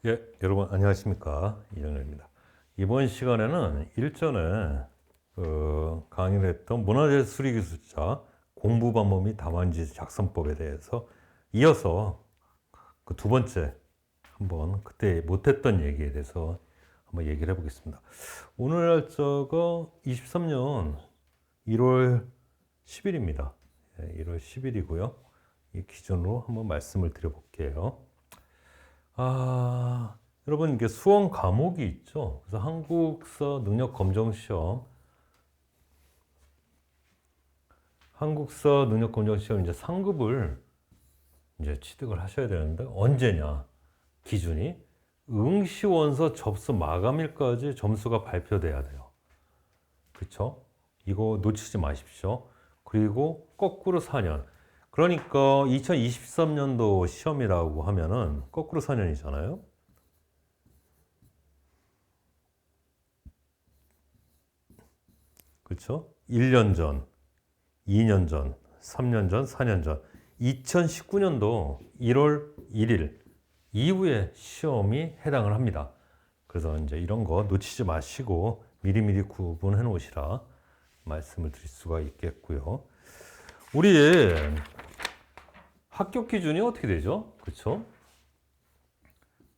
예, 여러분 안녕하십니까? 이정렬입니다. 이번 시간에는 일전에 강의를 했던 문화재 수리기술자 공부 방법 및 답안지 작성법에 대해서 이어서 그 두 번째 한번 그때 못했던 얘기에 대해서 한번 얘기를 해보겠습니다. 오늘 날짜가 23년 1월 10일입니다. 1월 10일이고요. 이 기준으로 한번 말씀을 드려볼게요. 여러분, 이게 수험 과목이 있죠. 그래서 한국사 능력 검정 시험, 한국사 능력 검정 시험 이제 상급을 이제 취득을 하셔야 되는데 언제냐? 기준이 응시원서 접수 마감일까지 점수가 발표돼야 돼요. 그렇죠? 이거 놓치지 마십시오. 그리고 거꾸로 4년. 그러니까 2023년도 시험이라고 하면은 거꾸로 4년이잖아요. 그렇죠? 1년 전, 2년 전, 3년 전, 4년 전. 2019년도 1월 1일 이후에 시험이 해당을 합니다. 그래서 이제 이런 거 놓치지 마시고 미리미리 구분해 놓으시라 말씀을 드릴 수가 있겠고요. 우리의 합격 기준이 어떻게 되죠? 그렇죠?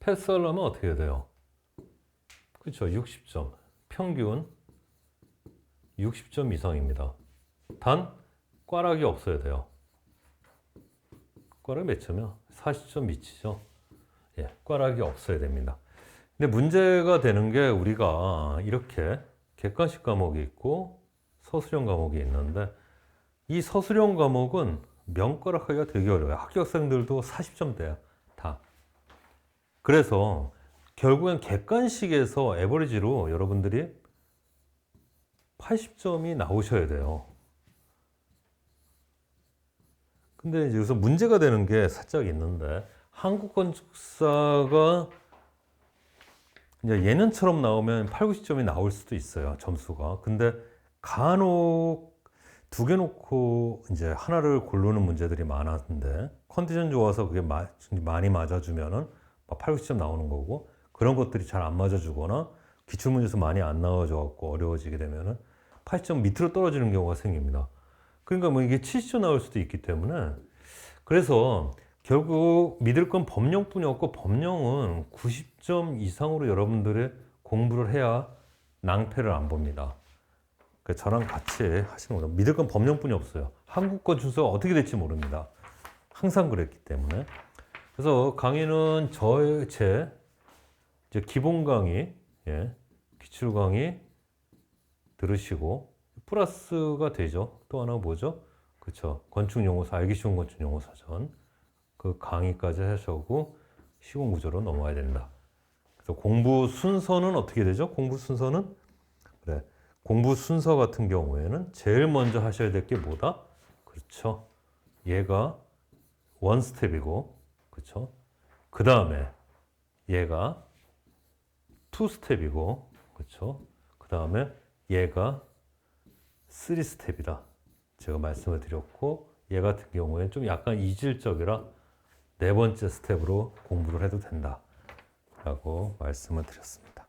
패스하려면 어떻게 해야 돼요? 그렇죠? 60점. 평균 60점 이상입니다. 단 꽈락이 없어야 돼요. 꽈락 몇 점이요? 40점 미치죠? 예, 꽈락이 없어야 됩니다. 근데 문제가 되는 게 우리가 이렇게 객관식 과목이 있고 서술형 과목이 있는데 이 서술형 과목은 명과락하기가 되게 어려워요. 합격생들도 40점대야, 다. 그래서 결국엔 객관식에서 에버리지로 여러분들이 80점이 나오셔야 돼요. 근데 이제 여기서 문제가 되는 게 살짝 있는데 한국 건축사가 이제 예년처럼 나오면 8, 90점이 나올 수도 있어요. 점수가. 근데 간혹 두 개 놓고 이제 하나를 고르는 문제들이 많았는데 컨디션 좋아서 그게 많이 맞아주면은 8, 90점 나오는 거고 그런 것들이 잘 안 맞아주거나 기출문제에서 많이 안 나와줘갖고 어려워지게 되면은 80점 밑으로 떨어지는 경우가 생깁니다. 그러니까 뭐 이게 70점 나올 수도 있기 때문에 그래서 결국 믿을 건 법령뿐이 없고 법령은 90점 이상으로 여러분들의 공부를 해야 낭패를 안 봅니다. 저랑 같이 하시는 거죠. 믿을 건 법령뿐이 없어요. 한국권 준수가 어떻게 될지 모릅니다. 항상 그랬기 때문에. 그래서 강의는 제 이제 기본 강의, 예, 기출 강의 들으시고 플러스가 되죠. 또 하나 뭐죠? 그렇죠. 건축용어사, 알기 쉬운 건축용어사전 그 강의까지 하셔고 시공 구조로 넘어가야 된다. 그래서 공부 순서는 어떻게 되죠? 공부 순서는 그래. 공부 순서 같은 경우에는 제일 먼저 하셔야 될 게 뭐다? 그렇죠. 얘가 원 스텝이고, 그렇죠. 그 다음에 얘가 투 스텝이고, 그렇죠. 그 다음에 얘가 쓰리 스텝이다. 제가 말씀을 드렸고, 얘 같은 경우에는 좀 약간 이질적이라 네 번째 스텝으로 공부를 해도 된다. 라고 말씀을 드렸습니다.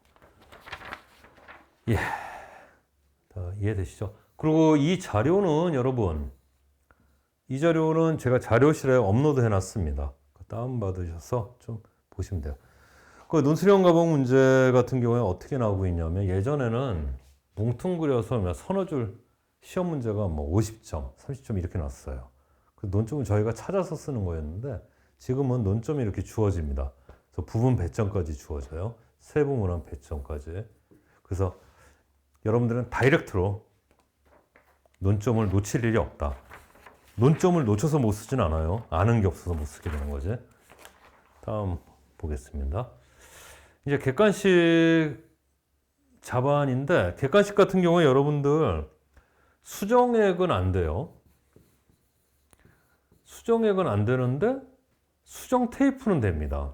예. 이해되시죠? 그리고 이 자료는 여러분, 이 자료는 제가 자료실에 업로드 해놨습니다. 다운받으셔서 좀 보시면 돼요. 그 논술형 과목 문제 같은 경우에 어떻게 나오고 있냐면 예전에는 뭉뚱그려서 서너 줄 시험 문제가 뭐 50점, 30점 이렇게 났어요. 그 논점은 저희가 찾아서 쓰는 거였는데 지금은 논점이 이렇게 주어집니다. 그래서 부분 배점까지 주어져요. 세부 문항 배점까지. 그래서 여러분들은 다이렉트로 논점을 놓칠 일이 없다. 논점을 놓쳐서 못 쓰진 않아요. 아는 게 없어서 못 쓰게 되는 거지. 다음 보겠습니다. 이제 객관식 자반인데 객관식 같은 경우에 여러분들 수정액은 안 돼요. 수정액은 안 되는데 수정 테이프는 됩니다.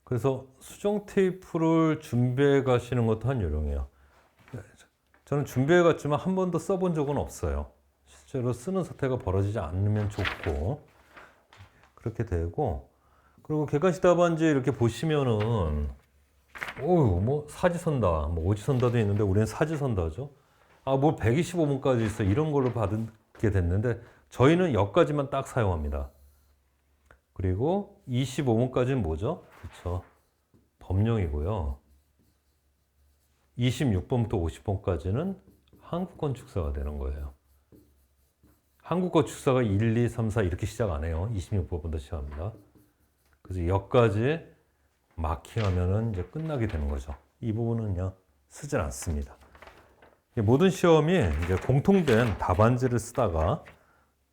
그래서 수정 테이프를 준비해 가시는 것도 한 요령이에요. 저는 준비해 갔지만 한 번도 써본 적은 없어요. 실제로 쓰는 사태가 벌어지지 않으면 좋고 그렇게 되고, 그리고 객관식 답안지 이렇게 보시면은 뭐 사지선다, 뭐 오지선다도 있는데 우리는 사지선다죠. 뭐 125문까지 있어 이런 걸로 받게 됐는데 저희는 여기까지만 딱 사용합니다. 그리고 25문까지는 뭐죠? 그렇죠. 법령이고요. 26번부터 50번까지는 한국건축사가 되는 거예요. 한국건축사가 1, 2, 3, 4 이렇게 시작 안 해요. 26번부터 시작합니다. 그래서 여기까지 마킹하면은 이제 끝나게 되는 거죠. 이 부분은 그냥 쓰질 않습니다. 모든 시험이 이제 공통된 답안지를 쓰다가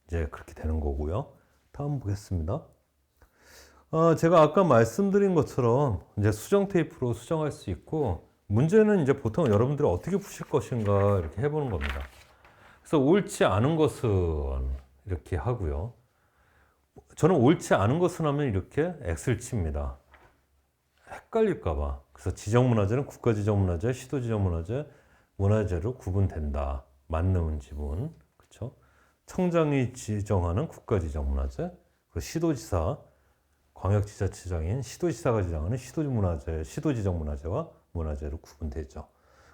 이제 그렇게 되는 거고요. 다음 보겠습니다. 제가 아까 말씀드린 것처럼 이제 수정 테이프로 수정할 수 있고, 문제는 이제 보통 여러분들이 어떻게 푸실 것인가 이렇게 해보는 겁니다. 그래서 옳지 않은 것은 이렇게 하고요. 저는 옳지 않은 것은 하면 이렇게 X를 칩니다. 헷갈릴까봐. 그래서 지정문화재는 국가지정문화재, 시도지정문화재, 문화재로 구분된다. 맞는 지분, 그렇죠? 청장이 지정하는 국가지정문화재, 그리고 시도지사, 광역지자체장인 시도지사가 지정하는 시도지문화재, 시도지정문화재와 문화재로 구분되죠.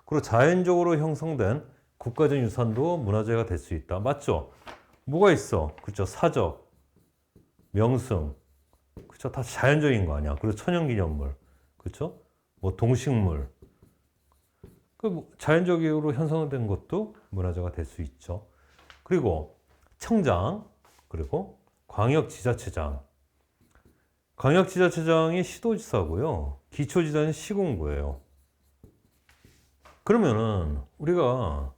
그리고 자연적으로 형성된 국가적 유산도 문화재가 될 수 있다. 맞죠? 뭐가 있어? 그렇죠? 사적, 명승, 그렇죠? 다 자연적인 거 아니야. 그리고 천연기념물, 그렇죠? 뭐 동식물, 자연적으로 형성된 것도 문화재가 될 수 있죠. 그리고 청장, 그리고 광역지자체장. 광역지자체장이 시도지사고요. 기초지사는 시군구예요. 그러면은 우리가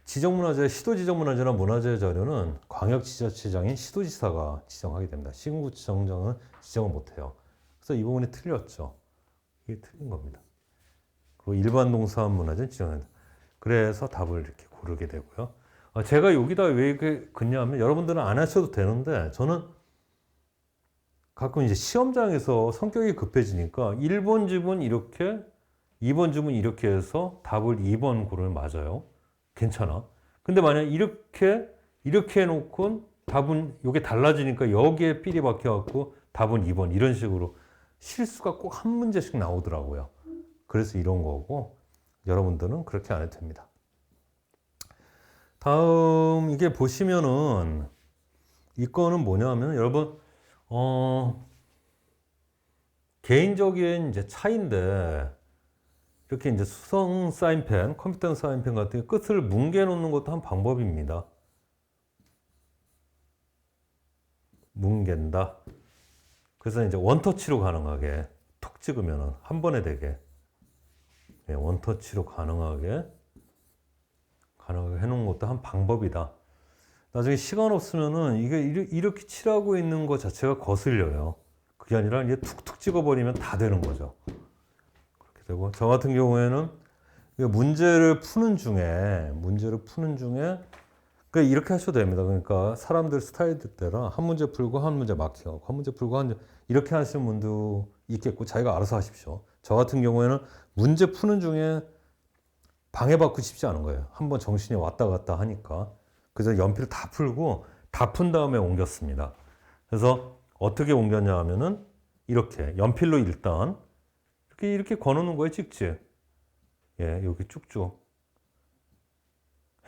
지정문화재, 시도지정문화재나 문화재 자료는 광역지자체장인 시도지사가 지정하게 됩니다. 시군구청장은 지정을 못해요. 그래서 이 부분이 틀렸죠. 이게 틀린 겁니다. 그리고 일반 동사한 문화재는 지정한다. 그래서 답을 이렇게 고르게 되고요. 제가 여기다 왜 이렇게 긋냐면 여러분들은 안 하셔도 되는데 저는 가끔 이제 시험장에서 성격이 급해지니까 1번 집은 이렇게, 2번 집은 이렇게 해서 답을 2번 고르면 맞아요. 괜찮아. 근데 만약 이렇게 해놓고 답은 이게 달라지니까 여기에 삘이 박혀갖고 답은 2번 이런 식으로 실수가 꼭 한 문제씩 나오더라고요. 그래서 이런 거고 여러분들은 그렇게 안 해도 됩니다. 다음 이게 보시면은 이거는 뭐냐면 여러분 개인적인 이제 차이인데 이렇게 이제 수성 사인펜, 컴퓨터 사인펜 같은 게 끝을 뭉개 놓는 것도 한 방법입니다. 뭉갠다. 그래서 이제 원터치로 가능하게 톡 찍으면은 한 번에 되게 원터치로 가능하게 해놓은 것도 한 방법이다. 나중에 시간 없으면은 이게 이렇게 칠하고 있는 것 자체가 거슬려요. 그게 아니라 이제 툭툭 찍어버리면 다 되는 거죠. 그렇게 되고 저 같은 경우에는 문제를 푸는 중에 그러니까 이렇게 하셔도 됩니다. 그러니까 사람들 스타일들 따라 한 문제 풀고 한 문제 마킹하고 한 문제 풀고 한 문제 이렇게 하시는 분도 있겠고 자기가 알아서 하십시오. 저 같은 경우에는 문제 푸는 중에 방해받고 싶지 않은 거예요. 한번 정신이 왔다 갔다 하니까. 그래서 연필을 다 풀고 다 푼 다음에 옮겼습니다. 그래서 어떻게 옮겼냐 하면은 이렇게 연필로 일단 이렇게 거놓는 거예요. 찍지. 여기 쭉쭉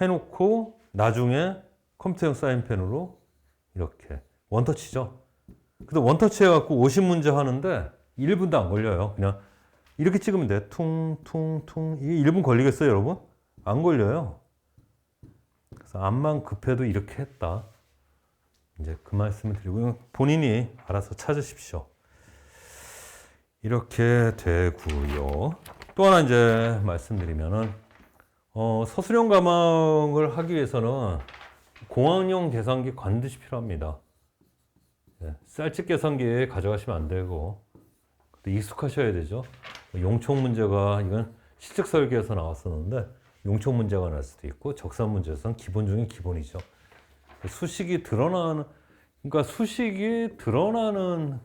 해놓고 나중에 컴퓨터용 사인펜으로 이렇게 원터치죠. 근데 원터치 해갖고 50문제 하는데 1분도 안 걸려요. 그냥 이렇게 찍으면 돼. 퉁퉁퉁. 이게 1분 걸리겠어요, 여러분? 안 걸려요. 그래서 암만 급해도 이렇게 했다. 이제 그 말씀을 드리고 본인이 알아서 찾으십시오. 이렇게 되고요. 또 하나 이제 말씀드리면은 서술형 가망을 하기 위해서는 공학용 계산기 반드시 필요합니다. 쌀집 계산기 가져가시면 안 되고 익숙하셔야 되죠. 용총 문제가 이건 시책 설계에서 나왔었는데 용총 문제가 날 수도 있고 적산 문제에서는 기본 중에 기본이죠. 수식이 드러나는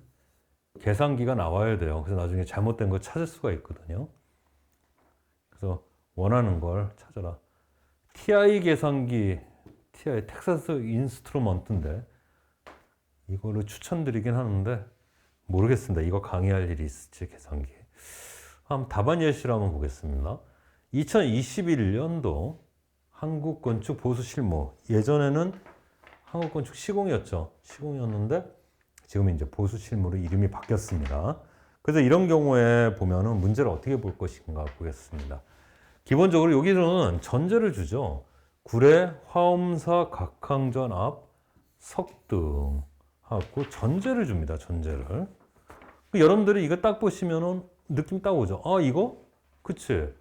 계산기가 나와야 돼요. 그래서 나중에 잘못된 거 찾을 수가 있거든요. 그래서 원하는 걸 찾아라. TI 계산기, TI 텍사스 인스트루먼트인데 이거를 추천드리긴 하는데 모르겠습니다. 이거 강의할 일이 있을지 계산기. 한번 답안 예시를 한번 보겠습니다. 2021년도 한국건축 보수 실무. 예전에는 한국건축 시공이었죠. 시공이었는데 지금 이제 보수 실무로 이름이 바뀌었습니다. 그래서 이런 경우에 보면은 문제를 어떻게 볼 것인가 보겠습니다. 기본적으로 여기는 전제를 주죠. 구례 화엄사 각항전 앞 석등 하고 전제를 줍니다. 전제를. 여러분들이 이거 딱 보시면은 느낌 딱 오죠. 아, 이거? 그치.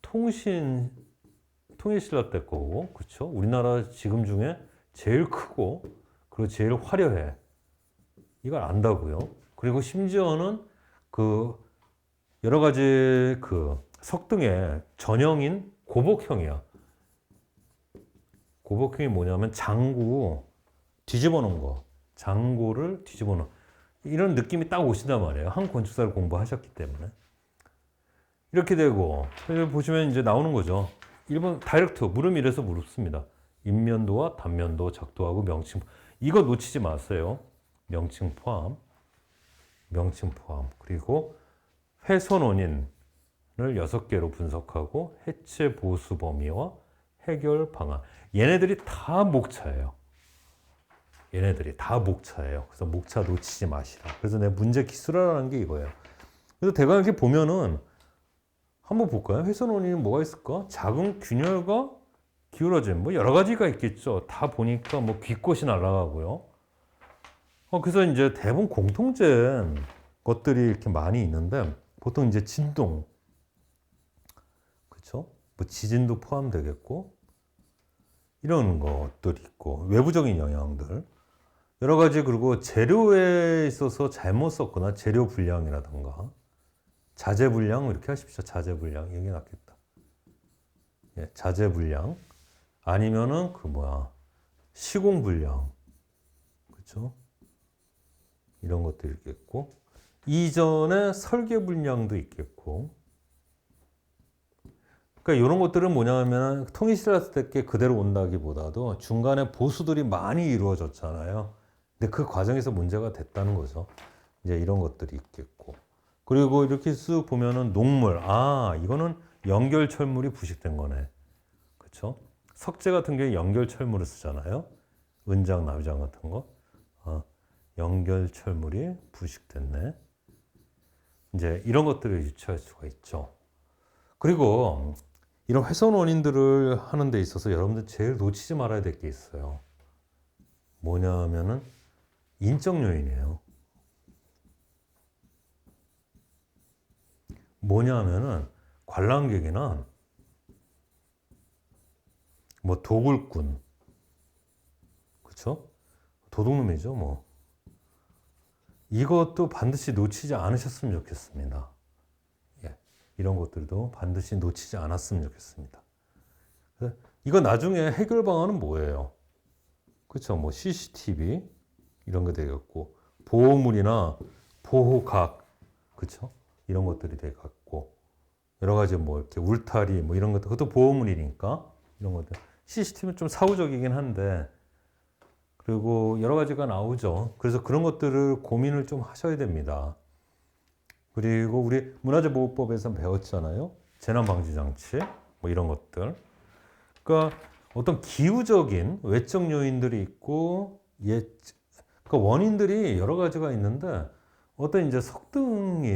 통일신라 때 거고, 그쵸? 우리나라 지금 중에 제일 크고, 그리고 제일 화려해. 이걸 안다고요. 그리고 심지어는 그 여러 가지 그 석등의 전형인 고복형이야. 고복형이 뭐냐면 장구 뒤집어 놓은 거. 장고를 뒤집어 놓은 이런 느낌이 딱 오신단 말이에요. 한국 건축사를 공부하셨기 때문에. 이렇게 되고 여기 보시면 이제 나오는 거죠. 1번 다이렉트 무릎 이래서 무릎습니다. 인면도와 단면도 작도하고 명칭 이거 놓치지 마세요. 명칭 포함 그리고 훼손 원인을 6개로 분석하고 해체 보수 범위와 해결 방안 얘네들이 다 목차예요. 그래서 목차 놓치지 마시라. 그래서 내 문제 기술하라는 게 이거예요. 그래서 대강 이렇게 보면은 한번 볼까요? 훼손 원인이 뭐가 있을까? 작은 균열과 기울어짐 뭐 여러 가지가 있겠죠. 다 보니까 뭐 귀꽃이 날아가고요. 그래서 이제 대부분 공통된 것들이 이렇게 많이 있는데 보통 이제 진동, 그렇죠? 뭐 지진도 포함되겠고 이런 것들이 있고 외부적인 영향들 여러 가지 그리고 재료에 있어서 잘못 썼거나 재료 불량이라든가 자재 불량 이렇게 하십시오. 자재 불량 이게 낫겠다. 예, 자재 불량 아니면은 시공 불량 그렇죠? 이런 것도 있겠고 이전에 설계 불량도 있겠고 그러니까 이런 것들은 뭐냐면 통일신라 때 그대로 온다기보다도 중간에 보수들이 많이 이루어졌잖아요. 근데 그 과정에서 문제가 됐다는 거죠. 이제 이런 것들이 있겠고 그리고 이렇게 쓱 보면은 녹물 이거는 연결철물이 부식된 거네. 그렇죠? 석재 같은 게 연결철물을 쓰잖아요. 은장, 나비장 같은 거. 연결철물이 부식됐네. 이제 이런 것들을 유추할 수가 있죠. 그리고 이런 훼손 원인들을 하는 데 있어서 여러분들 제일 놓치지 말아야 될 게 있어요. 뭐냐면은 인적 요인이에요. 뭐냐면은 관람객이나 뭐 도굴꾼, 그렇죠? 도둑놈이죠, 뭐. 이것도 반드시 놓치지 않으셨으면 좋겠습니다. 예, 이런 것들도 반드시 놓치지 않았으면 좋겠습니다. 이거 나중에 해결 방안은 뭐예요? 그렇죠? 뭐 CCTV 이런 거 되겠고 보호물이나 보호각, 그렇죠? 이런 것들이 되겠고 여러 가지 뭐 이렇게 울타리 뭐 이런 것들 그것도 보호물이니까 이런 것들 CCTV는 좀 사후적이긴 한데 그리고 여러 가지가 나오죠. 그래서 그런 것들을 고민을 좀 하셔야 됩니다. 그리고 우리 문화재보호법에서 배웠잖아요. 재난방지장치 뭐 이런 것들. 그러니까 어떤 기후적인 외적 요인들이 있고 그러니까 원인들이 여러 가지가 있는데 어떤 이제 석등이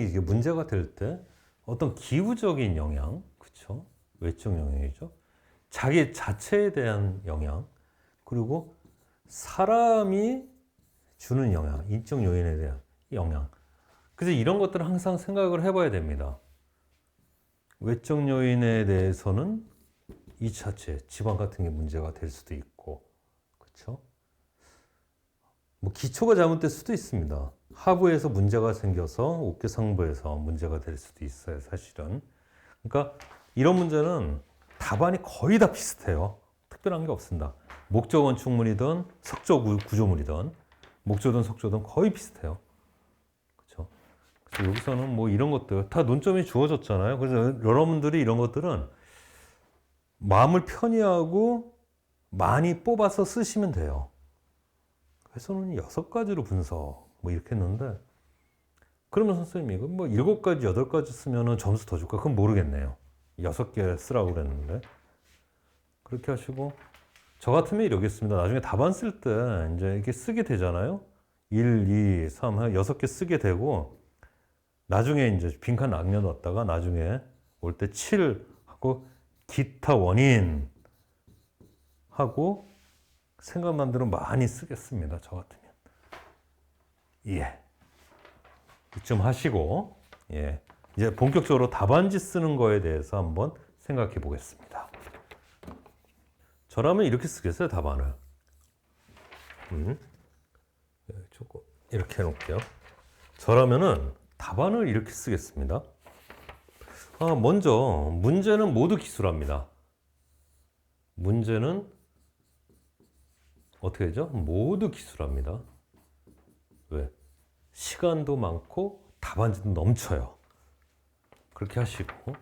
이게 문제가 될 때 어떤 기후적인 영향, 그렇죠? 외적 영향이죠. 자기 자체에 대한 영향, 그리고 사람이 주는 영향, 인적 요인에 대한 영향. 그래서 이런 것들을 항상 생각을 해봐야 됩니다. 외적 요인에 대해서는 이 자체, 지방 같은 게 문제가 될 수도 있고, 그렇죠? 뭐 기초가 잘못될 수도 있습니다. 하부에서 문제가 생겨서 옥계 상부에서 문제가 될 수도 있어요, 사실은. 그러니까 이런 문제는 답안이 거의 다 비슷해요. 특별한 게 없습니다. 목조 건축물이든 석조 구조물이든 목조든 석조든 거의 비슷해요. 그렇죠? 그래서 여기서는 뭐 이런 것들 다 논점이 주어졌잖아요. 그래서 여러분들이 이런 것들은 마음을 편히 하고 많이 뽑아서 쓰시면 돼요. 해서는 6가지로 분석 뭐 이렇게 했는데 그러면 선생님이 이거 뭐 7가지, 8가지 쓰면은 점수 더 줄까? 그건 모르겠네요. 6개 쓰라고 그랬는데 그렇게 하시고 저 같으면 이러겠습니다. 나중에 답안 쓸 때 이제 이렇게 쓰게 되잖아요. 1, 2, 3, 6개 쓰게 되고 나중에 이제 빈칸 남겨놨다가 나중에 올 때 7 하고 기타 원인 하고 생각난 대로 많이 쓰겠습니다. 저 같으면. 예. 이쯤 하시고, 예. 이제 본격적으로 답안지 쓰는 거에 대해서 한번 생각해 보겠습니다. 저라면 이렇게 쓰겠어요, 답안을. 조금 이렇게 해놓을게요. 저라면은 답안을 이렇게 쓰겠습니다. 먼저, 문제는 모두 기술합니다. 문제는 어떻게 되죠? 모두 기술합니다. 왜? 시간도 많고 답안지도 넘쳐요. 그렇게 하시고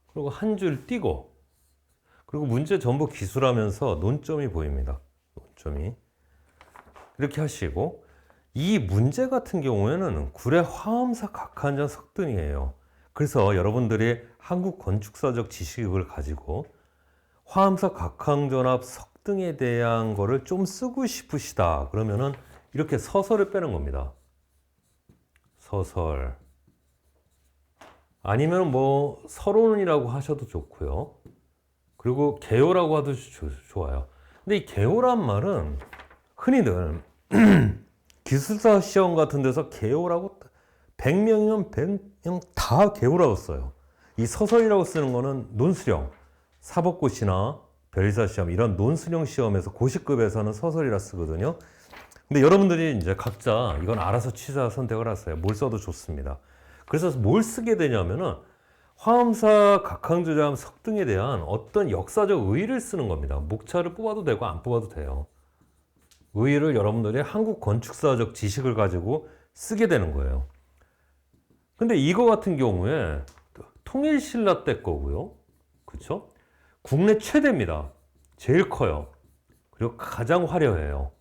그리고 한 줄 띄고 그리고 문제 전부 기술하면서 논점이 보입니다. 논점이 이렇게 하시고 이 문제 같은 경우에는 구례 화엄사 각한전 석등이에요. 그래서 여러분들이 한국 건축사적 지식을 가지고 화엄사 각항전합 석등에 대한 거를 좀 쓰고 싶으시다. 그러면은 이렇게 서설을 빼는 겁니다. 서설. 아니면 뭐 서론이라고 하셔도 좋고요. 그리고 개요라고 하도 좋아요. 근데 이 개요란 말은 흔히들 기술사 시험 같은 데서 개요라고 100명이면 100명 다 개요라고 써요. 이 서설이라고 쓰는 거는 논수령, 사법고시나 변리사 시험 이런 논수령 시험에서 고시급에서는 서설이라 쓰거든요. 근데 여러분들이 이제 각자 이건 알아서 취사 선택을 하세요. 뭘 써도 좋습니다. 그래서 뭘 쓰게 되냐면은 화엄사 각항조잡 석등에 대한 어떤 역사적 의의를 쓰는 겁니다. 목차를 뽑아도 되고 안 뽑아도 돼요. 의의를 여러분들이 한국 건축사적 지식을 가지고 쓰게 되는 거예요. 근데 이거 같은 경우에 통일신라 때 거고요. 그렇죠? 국내 최대입니다. 제일 커요. 그리고 가장 화려해요.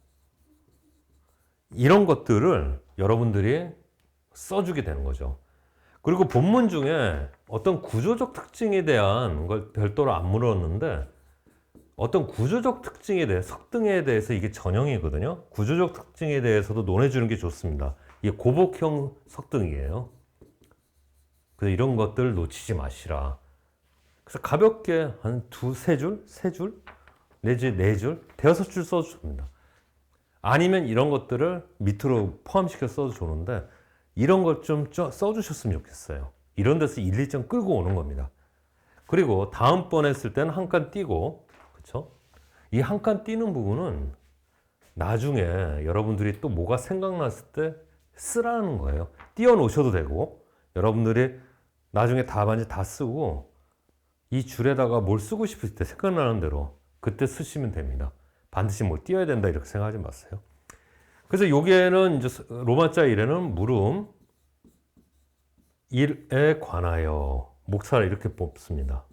이런 것들을 여러분들이 써주게 되는 거죠. 그리고 본문 중에 어떤 구조적 특징에 대한 걸 별도로 안 물었는데 어떤 구조적 특징에 대해 석등에 대해서 이게 전형이거든요. 구조적 특징에 대해서도 논해주는 게 좋습니다. 이게 고복형 석등이에요. 그래서 이런 것들 놓치지 마시라. 그래서 가볍게 한 세 줄, 내지 네 줄, 대여섯 줄 써도 좋습니다. 아니면 이런 것들을 밑으로 포함시켜 써도 좋은데 이런 것 좀 써주셨으면 좋겠어요. 이런 데서 1, 2점 끌고 오는 겁니다. 그리고 다음번에 쓸 때는 한 칸 띄고, 그쵸? 이 한 칸 띄는 부분은 나중에 여러분들이 또 뭐가 생각났을 때 쓰라는 거예요. 띄워 놓으셔도 되고, 여러분들이 나중에 답안지 다 쓰고, 이 줄에다가 뭘 쓰고 싶을 때 생각나는 대로 그때 쓰시면 됩니다. 반드시 뭘 띄워야 된다 이렇게 생각하지 마세요. 그래서 여기에는 이제 로마자 1에는 물음 1에 관하여 목차를 이렇게 뽑습니다.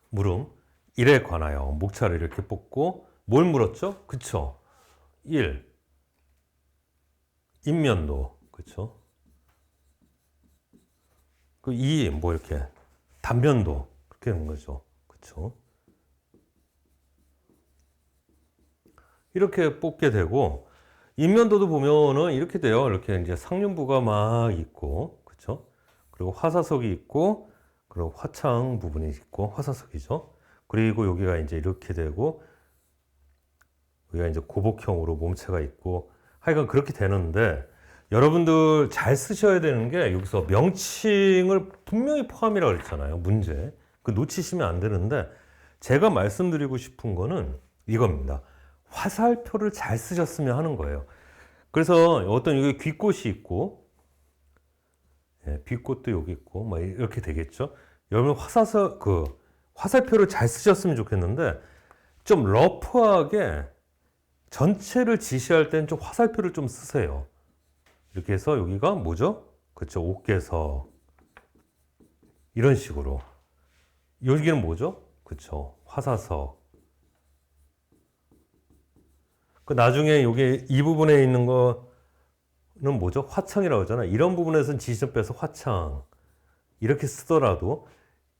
물음 1에 관하여 목차를 이렇게 뽑고 뭘 물었죠? 그쵸? 1 인면도 그쵸? 그 2 뭐 이렇게 단면도 그렇게 되는 거죠. 그쵸? 이렇게 뽑게 되고 인면도도 보면은 이렇게 돼요. 이렇게 이제 상륜부가 막 있고, 그렇죠? 그리고 화사석이 있고, 그리고 화창 부분이 있고, 화사석이죠. 그리고 여기가 이제 이렇게 되고, 여기가 이제 고복형으로 몸체가 있고, 하여간 그렇게 되는데 여러분들 잘 쓰셔야 되는 게 여기서 명칭을 분명히 포함이라고 그랬잖아요. 문제. 그 놓치시면 안 되는데 제가 말씀드리고 싶은 거는 이겁니다. 화살표를 잘 쓰셨으면 하는 거예요. 그래서 어떤 여기 귓꽃이 있고, 예, 귓꽃도 여기 있고, 뭐 이렇게 되겠죠. 여러분 화살표를 잘 쓰셨으면 좋겠는데 좀 러프하게 전체를 지시할 때는 좀 화살표를 좀 쓰세요. 이렇게 해서 여기가 뭐죠? 그렇죠. 옥계석 이런 식으로. 여기는 뭐죠? 그렇죠. 화사석. 그 나중에 여기 이 부분에 있는 거는 뭐죠? 화창이라고 하잖아요. 이런 부분에서는 지지점 빼서 화창 이렇게 쓰더라도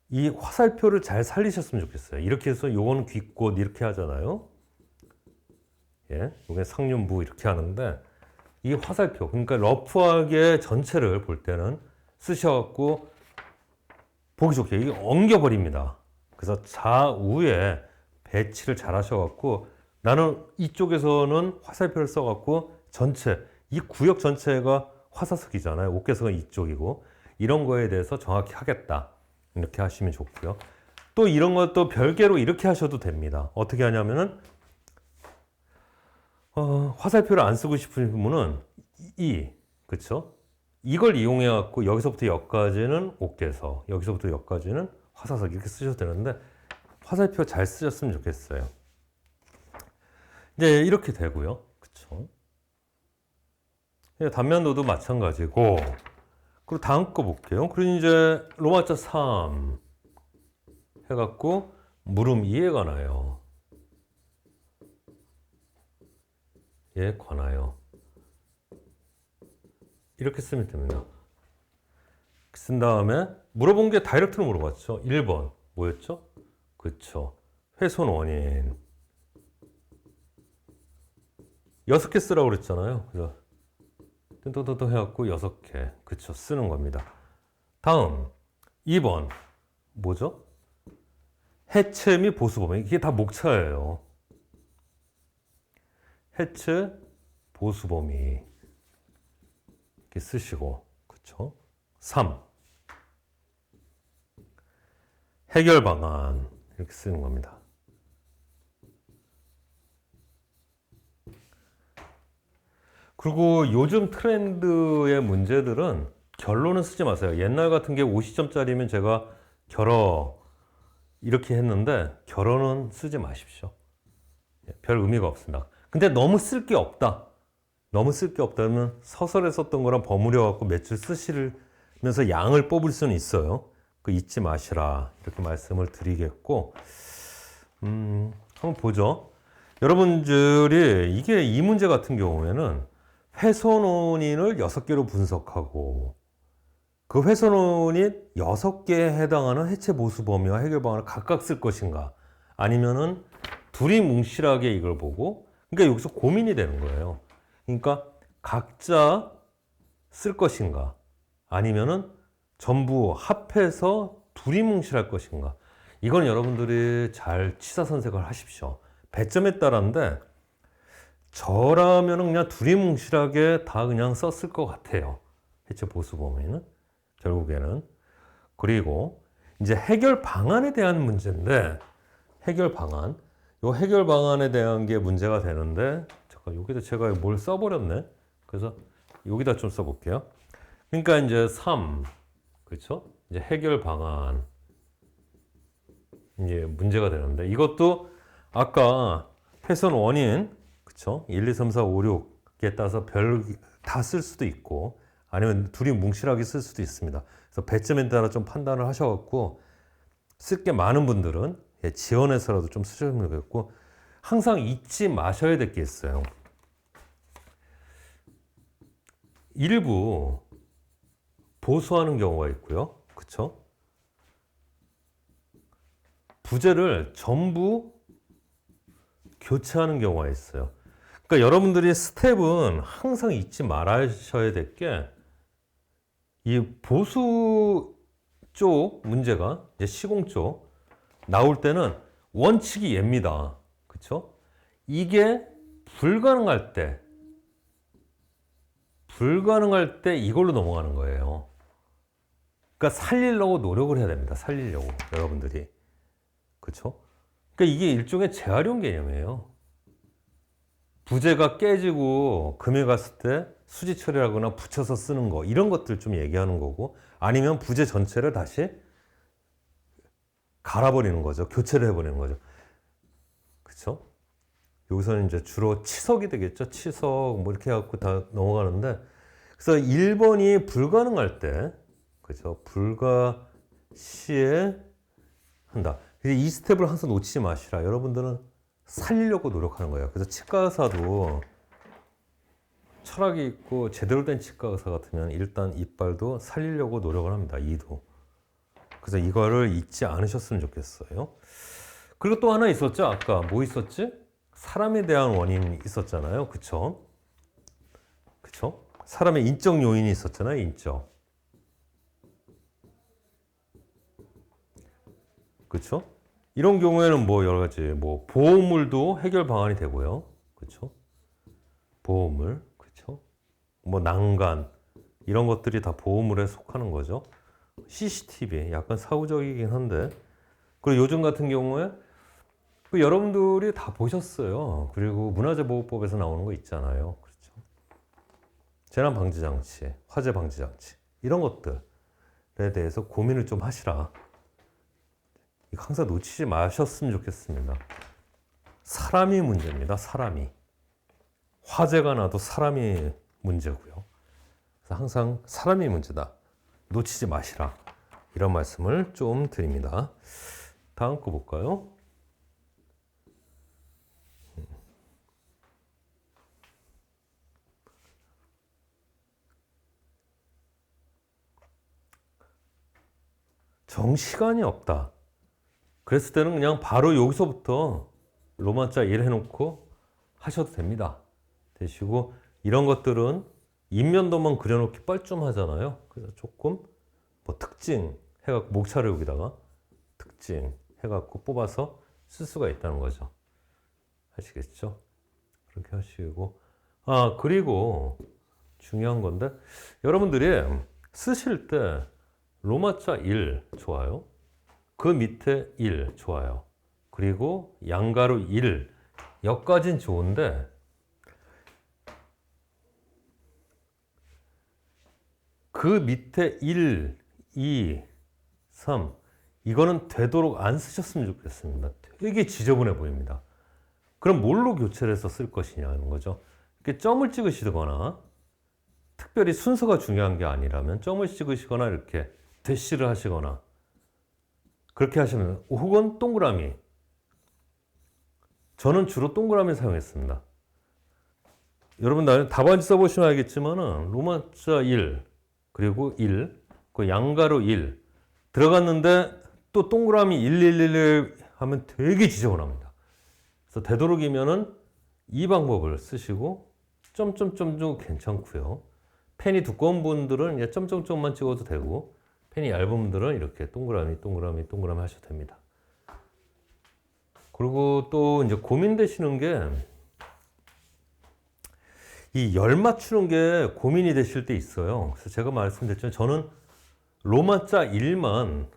이 화살표를 잘 살리셨으면 좋겠어요. 이렇게 해서 요거는 귓꽃 이렇게 하잖아요. 예, 요게 상륜부 이렇게 하는데 이 화살표, 그러니까 러프하게 전체를 볼 때는 쓰셔갖고 보기 좋게 이게 엉겨버립니다. 그래서 좌우에 배치를 잘 하셔갖고 나는 이쪽에서는 화살표를 써갖고 전체, 이 구역 전체가 화사석이잖아요. 옥계석은 이쪽이고 이런 거에 대해서 정확히 하겠다. 이렇게 하시면 좋고요. 또 이런 것도 별개로 이렇게 하셔도 됩니다. 어떻게 하냐면은 화살표를 안 쓰고 싶은 분은 그쵸? 이걸 이용해 갖고 여기서부터 여기까지는 옥계석, 여기서부터 여기까지는 화사석 이렇게 쓰셔도 되는데 화살표 잘 쓰셨으면 좋겠어요. 이제 이렇게 되고요. 그쵸? 단면도도 마찬가지고 그리고 다음 거 볼게요. 그리고 이제 로마자 3 해갖고 물음 2에 관하여 에 관하여 이렇게 쓰면 됩니다. 쓴 다음에 물어본 게 다이렉트로 물어봤죠. 1번 뭐였죠? 그쵸. 훼손 원인 6개 쓰라고 그랬잖아요. 그래서 뜬떠떠떠 해갖고 6개 그쵸 쓰는 겁니다. 다음 2번 뭐죠? 해체 및 보수 범위 이게 다 목차예요. 해체 보수 범위 이렇게 쓰시고 그쵸? 3 해결 방안 이렇게 쓰는 겁니다. 그리고 요즘 트렌드의 문제들은 결론은 쓰지 마세요. 옛날 같은 게 50점짜리면 제가 결어 이렇게 했는데 결론은 쓰지 마십시오. 별 의미가 없습니다. 근데 너무 쓸 게 없다. 너무 쓸 게 없다면 서술에 썼던 거랑 버무려 갖고 몇 줄 쓰시면서 양을 뽑을 수는 있어요. 그 잊지 마시라 이렇게 말씀을 드리겠고 한번 보죠. 여러분들이 이게 이 문제 같은 경우에는 훼손 원인을 6개로 분석하고 그 훼손 원인 6개에 해당하는 해체 보수 범위와 해결 방안을 각각 쓸 것인가 아니면은 둘이 뭉실하게 이걸 보고 그러니까 여기서 고민이 되는 거예요. 그러니까 각자 쓸 것인가 아니면은 전부 합해서 둘이 뭉실할 것인가 이건 여러분들이 잘 취사선택을 하십시오. 배점에 따라인데 저라면 그냥 둘이 뭉실하게 다 그냥 썼을 것 같아요. 해체 보수 범위는 결국에는. 그리고 이제 해결 방안에 대한 문제인데 해결 방안 요 해결 방안에 대한 게 문제가 되는데 잠깐 여기다 제가 뭘 써버렸네. 그래서 여기다 좀 써볼게요. 그러니까 이제 3 그렇죠? 이제 해결 방안 이제 문제가 되는데 이것도 아까 훼손 원인 그쵸? 1, 2, 3, 4, 5, 6에 따라서 별 다 쓸 수도 있고 아니면 둘이 뭉실하게 쓸 수도 있습니다. 그래서 배점에 따라 좀 판단을 하셔갖고 쓸 게 많은 분들은 지원해서라도 좀 쓰시면 되겠고 항상 잊지 마셔야 될 게 있어요. 일부 보수하는 경우가 있고요. 그쵸? 부재를 전부 교체하는 경우가 있어요. 그러니까 여러분들이 스텝은 항상 잊지 말아셔야 될 게 이 보수 쪽 문제가 이제 시공 쪽 나올 때는 원칙이 얘입니다. 그렇죠? 이게 불가능할 때 이걸로 넘어가는 거예요. 그러니까 살리려고 노력을 해야 됩니다. 살리려고 여러분들이. 그렇죠? 그러니까 이게 일종의 재활용 개념이에요. 부재가 깨지고 금에 갔을 때 수지 처리하거나 붙여서 쓰는 거 이런 것들 좀 얘기하는 거고 아니면 부재 전체를 다시 갈아버리는 거죠. 교체를 해버리는 거죠. 그렇죠? 여기서는 이제 주로 치석이 되겠죠. 치석 뭐 이렇게 해갖고 다 넘어가는데 그래서 1번이 불가능할 때 그렇죠. 불가시에 한다. 이 스텝을 항상 놓치지 마시라. 여러분들은 살리려고 노력하는 거예요. 그래서 치과 의사도 철학이 있고 제대로 된 치과 의사 같으면 일단 이빨도 살리려고 노력을 합니다. 이도. 그래서 이거를 잊지 않으셨으면 좋겠어요. 그리고 또 하나 있었죠. 아까 뭐 있었지? 사람에 대한 원인이 있었잖아요. 그쵸? 그쵸? 사람의 인적 요인이 있었잖아요. 인적. 그쵸? 이런 경우에는 뭐 여러 가지 뭐 보호물도 해결 방안이 되고요. 그쵸? 보호물. 그쵸? 뭐 난간 이런 것들이 다 보호물에 속하는 거죠. CCTV 약간 사후적이긴 한데 그리고 요즘 같은 경우에 그 여러분들이 다 보셨어요. 그리고 문화재보호법에서 나오는 거 있잖아요. 그렇죠? 재난방지장치, 화재방지장치 이런 것들에 대해서 고민을 좀 하시라. 이거 항상 놓치지 마셨으면 좋겠습니다. 사람이 문제입니다. 사람이. 화재가 나도 사람이 문제고요. 그래서 항상 사람이 문제다. 놓치지 마시라. 이런 말씀을 좀 드립니다. 다음 거 볼까요? 정시간이 없다. 그랬을 때는 그냥 바로 여기서부터 로마자 1 해놓고 하셔도 됩니다. 되시고 이런 것들은 인면도만 그려놓기 뻘쭘하잖아요. 그래서 조금 뭐 특징 해갖고 목차를 여기다가 특징 해갖고 뽑아서 쓸 수가 있다는 거죠. 아시겠죠? 그렇게 하시고 그리고 중요한 건데 여러분들이 쓰실 때 로마자 1 좋아요. 그 밑에 1 좋아요. 그리고 양가로 1 여기까지는 좋은데 그 밑에 1, 2, 3 이거는 되도록 안 쓰셨으면 좋겠습니다. 되게 지저분해 보입니다. 그럼 뭘로 교체를 해서 쓸 것이냐는 거죠. 이렇게 점을 찍으시거나 특별히 순서가 중요한 게 아니라면 점을 찍으시거나 이렇게 대시를 하시거나 그렇게 하시면 혹은 동그라미 저는 주로 동그라미 사용했습니다. 여러분 답안지 써보시면 알겠지만 로마자 1 그리고 1 그 양가로 1 들어갔는데 또 동그라미 111 하면 되게 지저분합니다. 그래서 되도록이면은 이 방법을 쓰시고 점점점도 괜찮고요. 펜이 두꺼운 분들은 점점점만 찍어도 되고 펜이 얇은 분들은 이렇게 동그라미 하셔도 됩니다. 그리고 또 이제 고민되시는 게 이 열 맞추는 게 고민이 되실 때 있어요. 그래서 제가 말씀드렸지만 저는 로마자 1만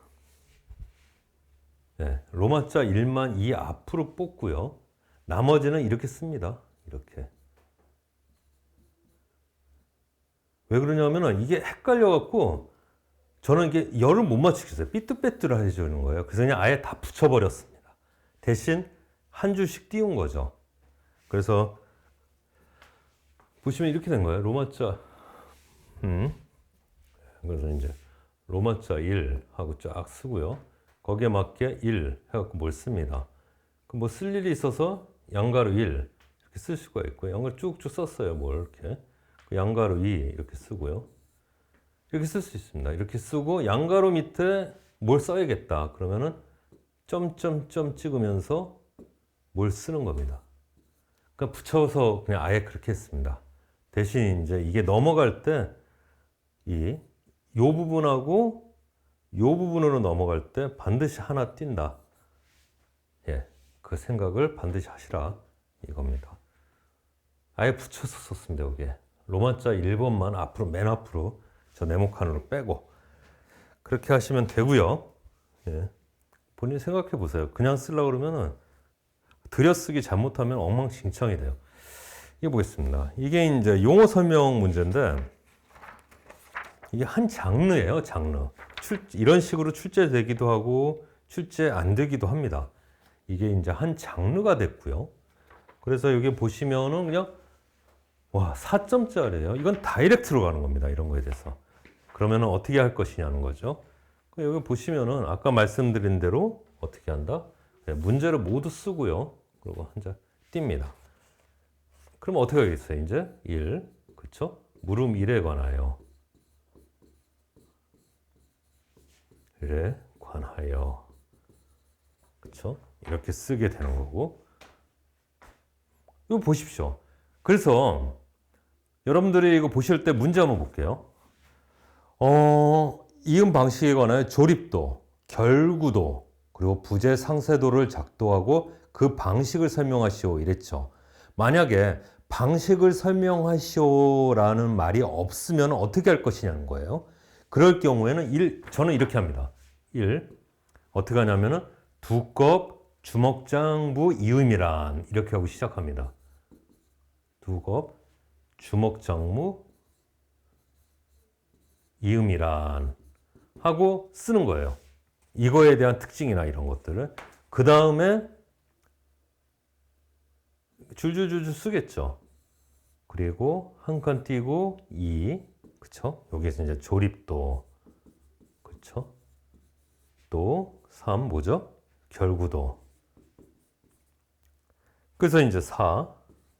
로마자 1만 이 앞으로 뽑고요. 나머지는 이렇게 씁니다. 이렇게. 왜 그러냐면은 이게 헷갈려갖고 저는 이게 열을 못 맞추겠어요. 삐뚤빼뚤 해주는 거예요. 그래서 그냥 아예 다 붙여버렸습니다. 대신 한 줄씩 띄운 거죠. 그래서 보시면 이렇게 된 거예요. 로마자 그래서 이제 로마자 1 하고 쫙 쓰고요. 거기에 맞게 1 해갖고 뭘 씁니다. 그 뭐 쓸 일이 있어서 양가로 1 이렇게 쓸 수가 있고요. 양가로 쭉쭉 썼어요. 뭘 이렇게 양가로 2 이렇게 쓰고요. 이렇게 쓸 수 있습니다. 이렇게 쓰고 양가로 밑에 뭘 써야겠다. 그러면은 점점점 찍으면서 뭘 쓰는 겁니다. 그러니까 붙여서 그냥 아예 그렇게 했습니다. 대신 이제 이게 넘어갈 때 요 부분하고 요 부분으로 넘어갈 때 반드시 하나 띈다. 그 생각을 반드시 하시라 이겁니다. 아예 붙여서 썼습니다. 여기에 로마자 1번만 앞으로 맨 앞으로 저 네모칸으로 빼고 그렇게 하시면 되고요. 본인이 생각해 보세요. 그냥 쓰려고 그러면은 들여쓰기 잘못하면 엉망진창이 돼요. 이게 보겠습니다. 이게 이제 용어 설명 문제인데 이게 한 장르예요. 장르. 이런 식으로 출제되기도 하고 출제 안 되기도 합니다. 이게 이제 한 장르가 됐고요. 그래서 여기 보시면은 그냥 4점짜리예요. 이건 다이렉트로 가는 겁니다. 이런 거에 대해서. 그러면은 어떻게 할 것이냐는 거죠. 여기 보시면은 아까 말씀드린 대로 어떻게 한다? 문제를 모두 쓰고요. 그리고 한자 띱니다. 그럼 어떻게 하겠어요? 이제 1, 그쵸? 물음 1에 관하여. 1에 관하여. 그쵸? 이렇게 쓰게 되는 거고. 이거 보십시오. 그래서 여러분들이 이거 보실 때 문제 한번 볼게요. 이음 방식에 관하여 조립도, 결구도, 그리고 부재 상세도를 작도하고 그 방식을 설명하시오 이랬죠. 만약에 방식을 설명하시오라는 말이 없으면 어떻게 할 것이냐는 거예요. 그럴 경우에는 저는 이렇게 합니다. 1. 어떻게 하냐면은 두껍 주먹장부 이음이란 이렇게 하고 시작합니다. 두껍 주먹장무 이음이란 하고 쓰는 거예요. 이거에 대한 특징이나 이런 것들을. 그 다음에 줄줄줄줄 쓰겠죠. 그리고 한 칸 띄고 그쵸? 여기에서 이제 조립도, 그쵸? 또 3 뭐죠? 결구도. 그래서 이제 4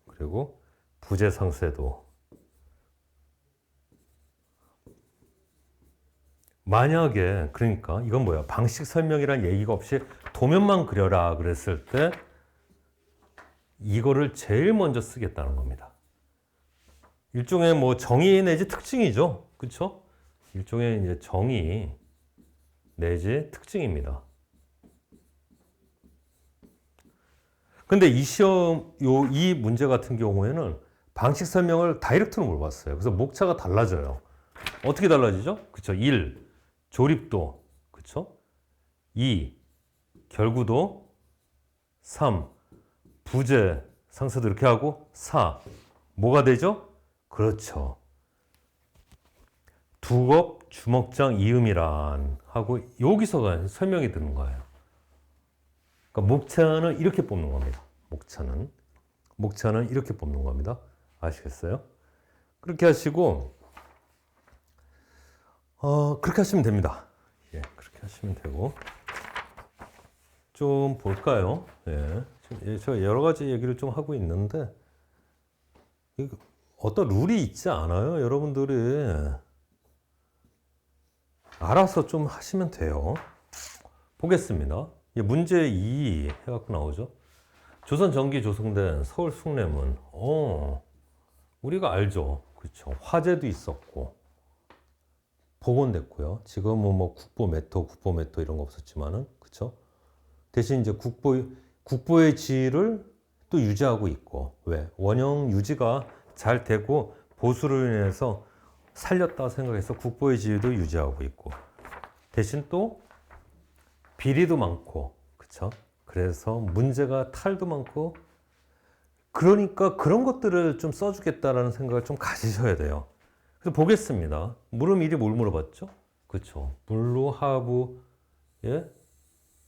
그리고 부재상세도. 만약에 그러니까 이건 뭐야? 방식 설명이란 얘기가 없이 도면만 그려라 그랬을 때 이거를 제일 먼저 쓰겠다는 겁니다. 일종의 뭐 정의 내지 특징이죠. 그렇죠? 일종의 이제 정의 내지 특징입니다. 근데 이 시험 이 문제 같은 경우에는 방식 설명을 다이렉트로 물어봤어요. 그래서 목차가 달라져요. 어떻게 달라지죠? 그렇죠? 1. 조립도. 그렇죠? 2. 결구도. 3. 부재 상세도 이렇게 하고 4. 뭐가 되죠? 그렇죠. 두겁 주먹장 이음이란 하고 여기서가 설명이 드는 거예요. 그러니까 목차는 이렇게 뽑는 겁니다. 목차는 이렇게 뽑는 겁니다. 아시겠어요? 그렇게 하시고 그렇게 하시면 됩니다. 예, 그렇게 하시면 되고 좀 볼까요? 예, 제가 여러 가지 얘기를 좀 하고 있는데 어떤 룰이 있지 않아요? 여러분들이 알아서 좀 하시면 돼요. 보겠습니다. 문제 2 해갖고 나오죠. 조선 전기 조성된 서울 숭례문. 우리가 알죠. 그렇죠. 화재도 있었고 복원됐고요. 지금은 뭐 국보 메토 이런 거 없었지만은 그렇죠. 대신 이제 국보의 지위를 또 유지하고 있고 왜 원형 유지가 잘 되고 보수로 인해서 살렸다 생각해서 국보의 지위도 유지하고 있고 대신 또 비리도 많고 그렇죠. 그래서 문제가 탈도 많고 그러니까 그런 것들을 좀 써주겠다라는 생각을 좀 가지셔야 돼요. 그래서 보겠습니다. 물음 1이 뭘 물어봤죠? 그렇죠. 물로 하부 예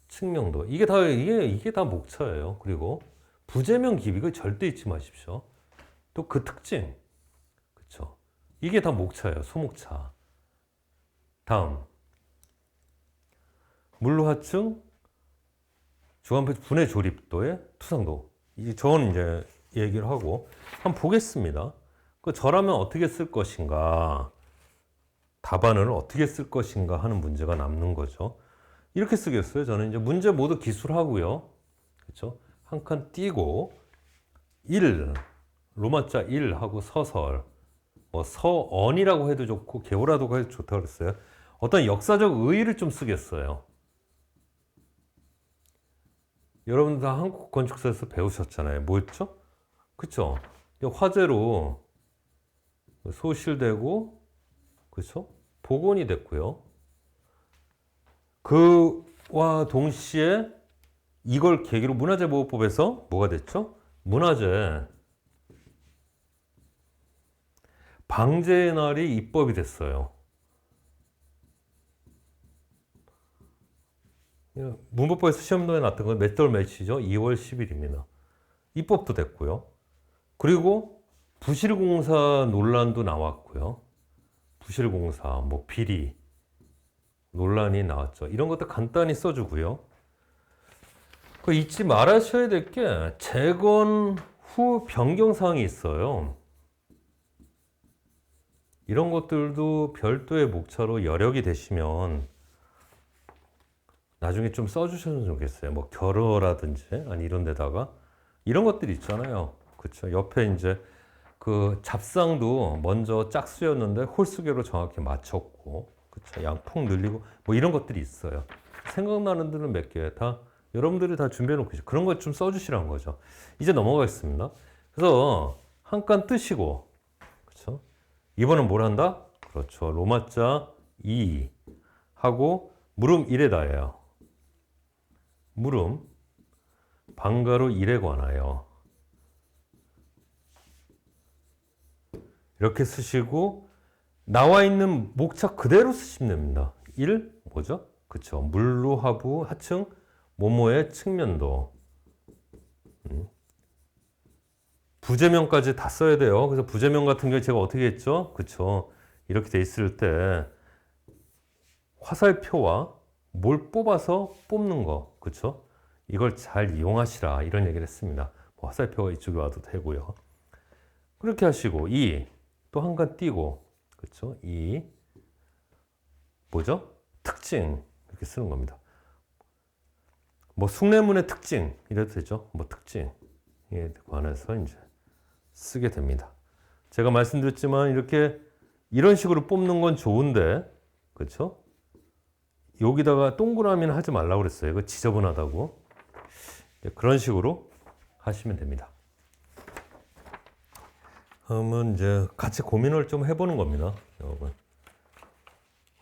측명도 이게 다 목차예요. 그리고 부재명 기비 이거 절대 잊지 마십시오. 또 그 특징 그렇죠. 이게 다 목차예요. 소목차. 다음 물로 하층 주간배 분해 조립도의 투상도. 저는 이제 얘기를 하고 한번 보겠습니다. 저라면 어떻게 쓸 것인가, 답안을 어떻게 쓸 것인가 하는 문제가 남는 거죠. 이렇게 쓰겠어요. 저는 이제 문제 모두 기술하고요. 그렇죠? 한 칸 띄고 1 로마자 1 하고 서설 뭐 서언이라고 해도 좋고 개호라도 해도 좋다고 그랬어요. 어떤 역사적 의의를 좀 쓰겠어요. 여러분 다 한국 건축사에서 배우셨잖아요. 뭐였죠? 그쵸? 화재로 소실되고, 그쵸? 복원이 됐고요. 그와 동시에 이걸 계기로 문화재보호법에서 뭐가 됐죠? 문화재 방제의 날이 입법이 됐어요. 문법부에서 시험도에 났던 건 몇 월 며칠이죠? 2월 10일입니다. 입법도 됐고요. 그리고 부실공사 논란도 나왔고요. 부실공사, 뭐 비리 논란이 나왔죠. 이런 것도 간단히 써주고요. 그 잊지 말아셔야 될 게 재건 후 변경 사항이 있어요. 이런 것들도 별도의 목차로 여력이 되시면 나중에 좀 써주셨으면 좋겠어요. 뭐 결어라든지 아니 이런 데다가 이런 것들이 있잖아요. 그렇죠. 옆에 이제 그 잡상도 먼저 짝수였는데 홀수계로 정확히 맞췄고, 그렇죠. 양 푹 늘리고 뭐 이런 것들이 있어요. 생각나는 데는 몇 개 다 여러분들이 다 준비해 놓고 계시죠. 그런 것 좀 써주시라는 거죠. 이제 넘어가겠습니다. 그래서 한 칸 뜨시고, 그렇죠. 이번은 뭘 한다? 그렇죠. 로마자 2 하고 물음 1에다예요. 물음 방가로 1에 관하여 이렇게 쓰시고 나와 있는 목차 그대로 쓰시면 됩니다. 1 뭐죠? 그쵸. 물로 하부 하층 모모의 측면도 부재명까지 다 써야 돼요. 그래서 부재명 같은 경우에 제가 어떻게 했죠? 그쵸. 이렇게 돼 있을 때 화살표와 뭘 뽑아서 뽑는 거, 그쵸? 이걸 잘 이용하시라 이런 얘기를 했습니다. 뭐 화살표가 이쪽에 와도 되고요. 그렇게 하시고 2 또 한 칸 띄고, 그쵸? 2 뭐죠? 특징 이렇게 쓰는 겁니다. 뭐 숭례문의 특징 이래도 되죠. 뭐 특징에 관해서 이제 쓰게 됩니다. 제가 말씀드렸지만 이렇게 이런 식으로 뽑는 건 좋은데, 그렇죠? 여기다가 동그라미는 하지 말라고 그랬어요. 이거 지저분하다고. 그런 식으로 하시면 됩니다. 그러면 이제 같이 고민을 좀 해보는 겁니다, 여러분.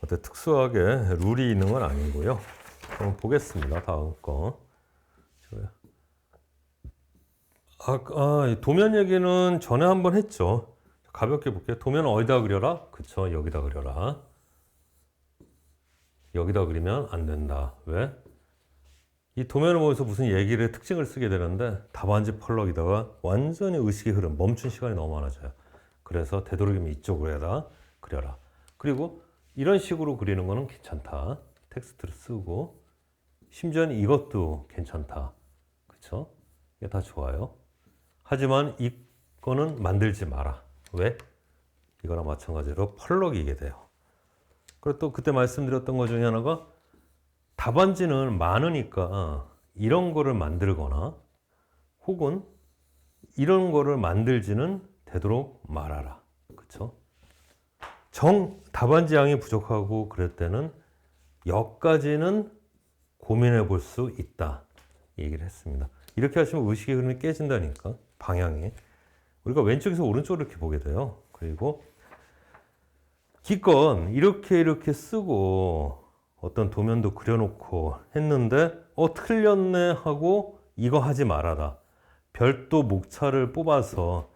어때 특수하게 룰이 있는 건 아니고요. 한번 보겠습니다. 다음 거. 도면 얘기는 전에 한번 했죠. 가볍게 볼게요. 도면 어디다 그려라? 그쵸, 여기다 그려라. 여기다 그리면 안 된다. 왜? 이 도면을 보면서 무슨 얘기를 특징을 쓰게 되는데 답안지 펄럭이다가 완전히 의식의 흐름, 멈춘 시간이 너무 많아져요. 그래서 되도록이면 이쪽으로 그려라. 그리고 이런 식으로 그리는 거는 괜찮다. 텍스트를 쓰고 심지어는 이것도 괜찮다. 그쵸? 이게 다 좋아요. 하지만 이거는 만들지 마라. 왜? 이거랑 마찬가지로 펄럭이게 돼요. 그리고 또 그때 말씀드렸던 것 중에 하나가 답안지는 많으니까 이런 거를 만들거나 혹은 이런 거를 만들지는 되도록 말아라. 그쵸? 답안지 양이 부족하고 그럴 때는 여기까지는 고민해 볼 수 있다. 얘기를 했습니다. 이렇게 하시면 의식의 흐름이 깨진다니까. 방향이. 우리가 왼쪽에서 오른쪽으로 이렇게 보게 돼요. 그리고 기껏 이렇게 쓰고 어떤 도면도 그려놓고 했는데 틀렸네 하고 이거 하지 말아라. 별도 목차를 뽑아서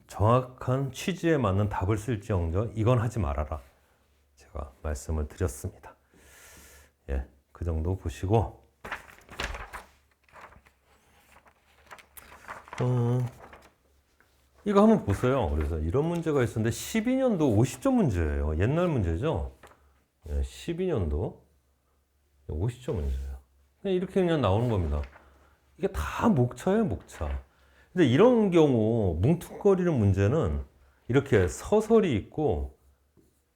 정확한 취지에 맞는 답을 쓸지언정 이건 하지 말아라. 제가 말씀을 드렸습니다. 예, 그 정도 보시고 이거 한번 보세요. 그래서 이런 문제가 있었는데 12년도 50점 문제예요. 옛날 문제죠. 12년도 50점 문제예요. 이렇게 그냥 나오는 겁니다. 이게 다 목차예요, 목차. 근데 이런 경우 뭉툭거리는 문제는 이렇게 서설이 있고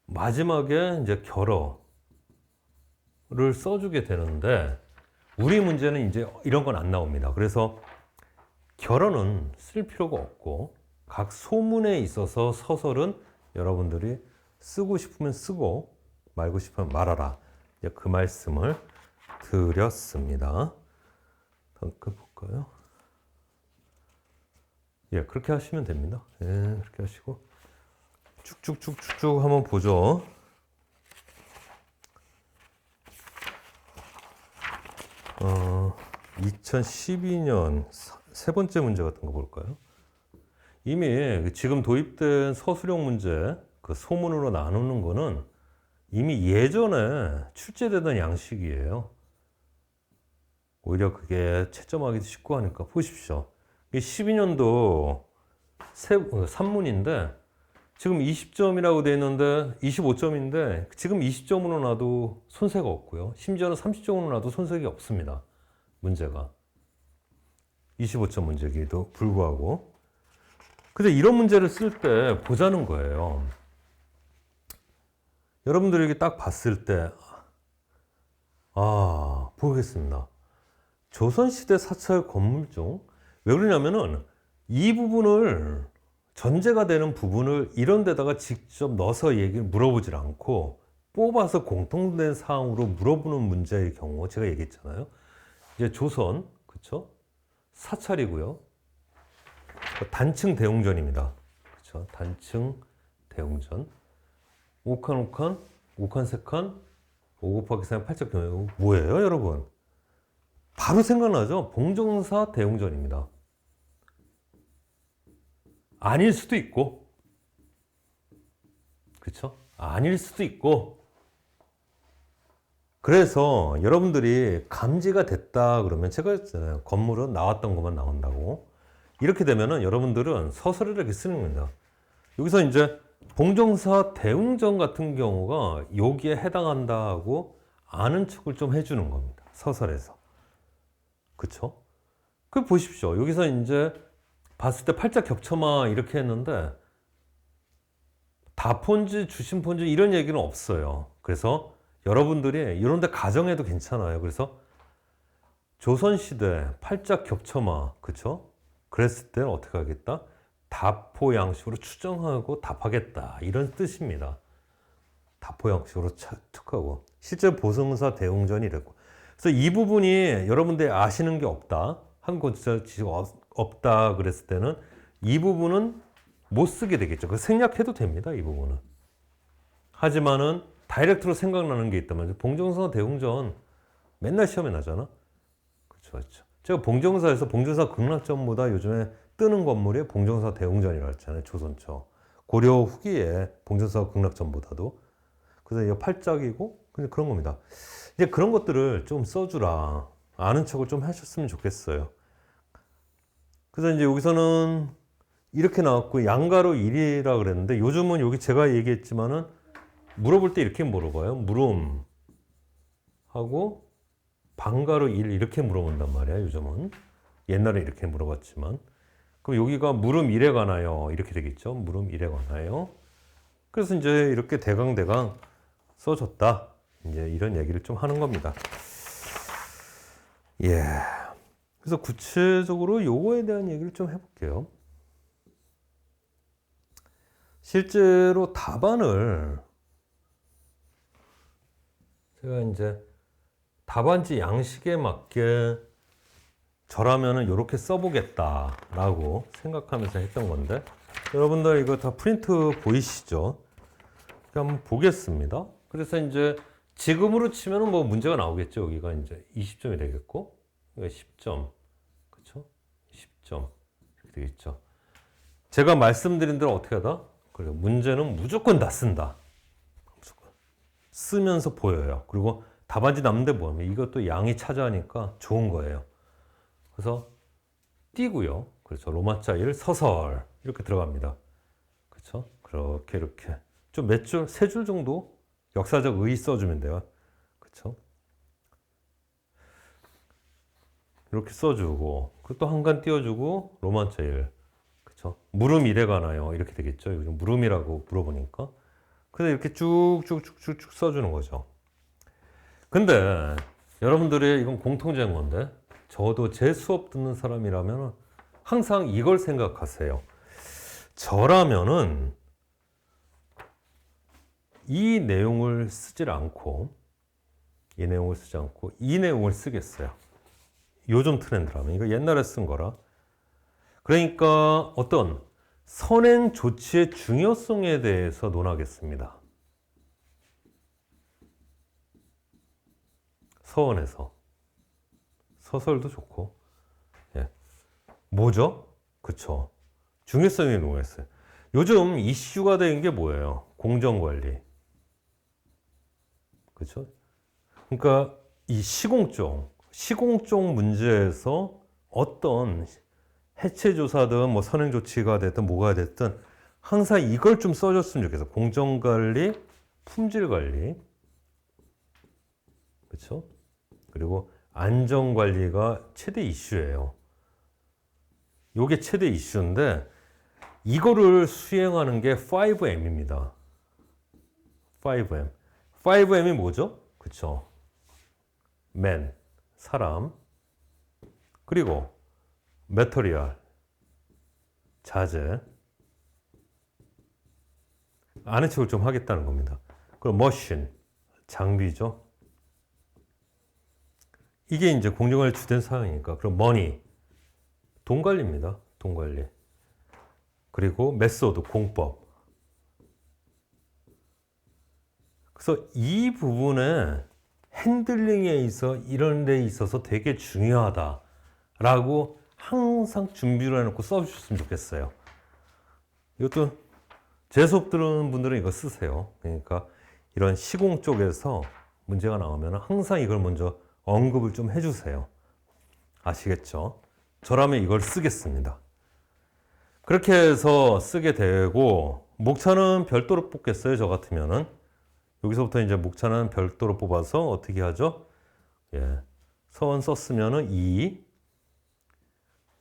마지막에 이제 결어를 써주게 되는데 우리 문제는 이제 이런 건 안 나옵니다. 그래서 결어는 쓸 필요가 없고 각 소문에 있어서 서설은 여러분들이 쓰고 싶으면 쓰고 말고 싶으면 말아라. 그 말씀을 드렸습니다. 다음 거 볼까요? 예, 그렇게 하시면 됩니다. 예, 그렇게 하시고 쭉쭉쭉쭉 한번 보죠. 어, 2012년 세 번째 문제 같은 거 볼까요? 이미 지금 도입된 서술형 문제, 그 소문으로 나누는 거는 이미 예전에 출제되던 양식이에요. 오히려 그게 채점하기도 쉽고 하니까 보십시오. 12년도 산문인데 지금 20점이라고 되어 있는데 25점인데 지금 20점으로 놔도 손색이 없고요. 심지어는 30점으로 놔도 손색이 없습니다. 문제가. 25점 문제기도 불구하고. 근데 이런 문제를 쓸 때 보자는 거예요. 여러분들이 이렇게 딱 봤을 때, 보겠습니다. 조선시대 사찰 건물 중, 왜 그러냐면은 이 부분을, 전제가 되는 부분을 이런 데다가 직접 넣어서 얘기를 물어보질 않고 뽑아서 공통된 사항으로 물어보는 문제의 경우, 제가 얘기했잖아요. 이제 조선, 그쵸? 사찰이고요. 단층 대웅전입니다. 그쵸? 단층 대웅전. 5칸, 5칸, 5칸, 3칸, 5 곱하기 3, 8짝 경우 뭐예요, 여러분? 바로 생각나죠? 봉정사 대웅전입니다. 아닐 수도 있고, 그쵸? 아닐 수도 있고, 그래서 여러분들이 감지가 됐다 그러면 제가 했잖아요. 건물은 나왔던 것만 나온다고. 이렇게 되면은 여러분들은 서술을 이렇게 쓰는 겁니다. 여기서 이제 봉정사 대웅전 같은 경우가 여기에 해당한다고 아는 척을 좀 해주는 겁니다. 서설에서. 그쵸? 그 보십시오. 여기서 이제 봤을 때 팔자 겹쳐마 이렇게 했는데 다폰지, 주심폰지 이런 얘기는 없어요. 그래서 여러분들이 이런 데 가정해도 괜찮아요. 그래서 조선시대 팔자 겹쳐마, 그쵸? 그랬을 때는 어떻게 하겠다? 다포 양식으로 추정하고 답하겠다. 이런 뜻입니다. 다포 양식으로 추측하고. 실제 보성사 대웅전이 이랬고. 그래서 이 부분이 여러분들이 아시는 게 없다. 한국 지식 없다 그랬을 때는 이 부분은 못 쓰게 되겠죠. 그 생략해도 됩니다. 이 부분은. 하지만은 다이렉트로 생각나는 게 있다면 봉정사 대웅전 맨날 시험에 나잖아. 그렇죠, 그렇죠. 제가 봉정사에서 봉정사 극락전보다 요즘에 뜨는 건물이 봉정사 대웅전이라고 했잖아요. 조선초. 고려 후기에 봉정사 극락전보다도. 그래서 이거 팔짝이고 그냥 그런 겁니다. 이제 그런 것들을 좀 써주라. 아는 척을 좀 하셨으면 좋겠어요. 그래서 이제 여기서는 이렇게 나왔고 양가로 1이라 그랬는데 요즘은 여기 제가 얘기했지만은 물어볼 때 이렇게 물어봐요. 물음 하고 반가로 1 이렇게 물어본단 말이야. 요즘은. 옛날에 이렇게 물어봤지만. 그럼 여기가 물음 1에 관하여 이렇게 되겠죠. 물음 1에 관하여. 그래서 이제 이렇게 대강 써줬다. 이제 이런 얘기를 좀 하는 겁니다. 예. 그래서 구체적으로 요거에 대한 얘기를 좀 해볼게요. 실제로 답안을 제가 이제 답안지 양식에 맞게 저라면은 이렇게 써보겠다라고 생각하면서 했던 건데 여러분들 이거 다 프린트 보이시죠? 한번 보겠습니다. 그래서 이제 지금으로 치면은 뭐 문제가 나오겠죠. 여기가 이제 20점이 되겠고, 여기가 10점, 그렇죠? 10점 이렇게 되겠죠. 제가 말씀드린 대로 어떻게 하다? 그래 문제는 무조건 다 쓴다. 무조건 쓰면서 보여요. 그리고 답안지 남는데 뭐냐면 이것도 양이 차지하니까 좋은 거예요. 그래서 띄고요. 그렇죠. 로마자 1 서설 이렇게 들어갑니다. 그렇죠? 그렇게 이렇게 좀 몇 줄, 세 줄 정도 역사적 의 써주면 돼요. 그렇죠? 이렇게 써주고 그리고 또 한 칸 띄워주고 로마자 1 그렇죠? 물음 1에 관하여 이렇게 되겠죠. 물음이라고 물어보니까 그래서 이렇게 쭉쭉쭉쭉 써주는 거죠. 근데 여러분들이 이건 공통된 건데 저도 제 수업 듣는 사람이라면 항상 이걸 생각하세요. 저라면은 이 내용을 쓰질 않고 이 내용을 쓰겠어요. 요즘 트렌드라면 이거 옛날에 쓴 거라. 그러니까 어떤 선행 조치의 중요성에 대해서 논하겠습니다. 서원에서 서설도 좋고 예. 뭐죠? 그쵸 중요성에 논했어요. 요즘 이슈가 된 게 뭐예요? 공정관리. 그쵸 그러니까 이 시공적 문제에서 어떤 해체조사든 뭐 선행조치가 됐든 뭐가 됐든 항상 이걸 좀 써줬으면 좋겠어. 공정관리, 품질관리. 그쵸 그리고 안전관리가 최대 이슈예요. 요게 최대 이슈인데 이거를 수행하는 게 5M입니다. 5M. 5M이 뭐죠? 그쵸? Man, 사람. 그리고 Material, 자재. 아는 척을 좀 하겠다는 겁니다. 그리고 Machine, 장비죠. 이게 이제 공정관리 주된 사항이니까. 그럼 Money, 돈 관리입니다. 돈 관리. 그리고 메소드, 공법. 그래서 이 부분에 핸들링에 있어 이런 데 있어서 되게 중요하다라고 항상 준비를 해놓고 써주셨으면 좋겠어요. 이것도 제 수업 들은 분들은 이거 쓰세요. 그러니까 이런 시공 쪽에서 문제가 나오면 항상 이걸 먼저 언급을 좀 해주세요. 아시겠죠? 저라면 이걸 쓰겠습니다. 그렇게 해서 쓰게 되고 목차는 별도로 뽑겠어요. 저 같으면은 여기서부터 이제 목차는 별도로 뽑아서 어떻게 하죠? 예, 선 썼으면은 2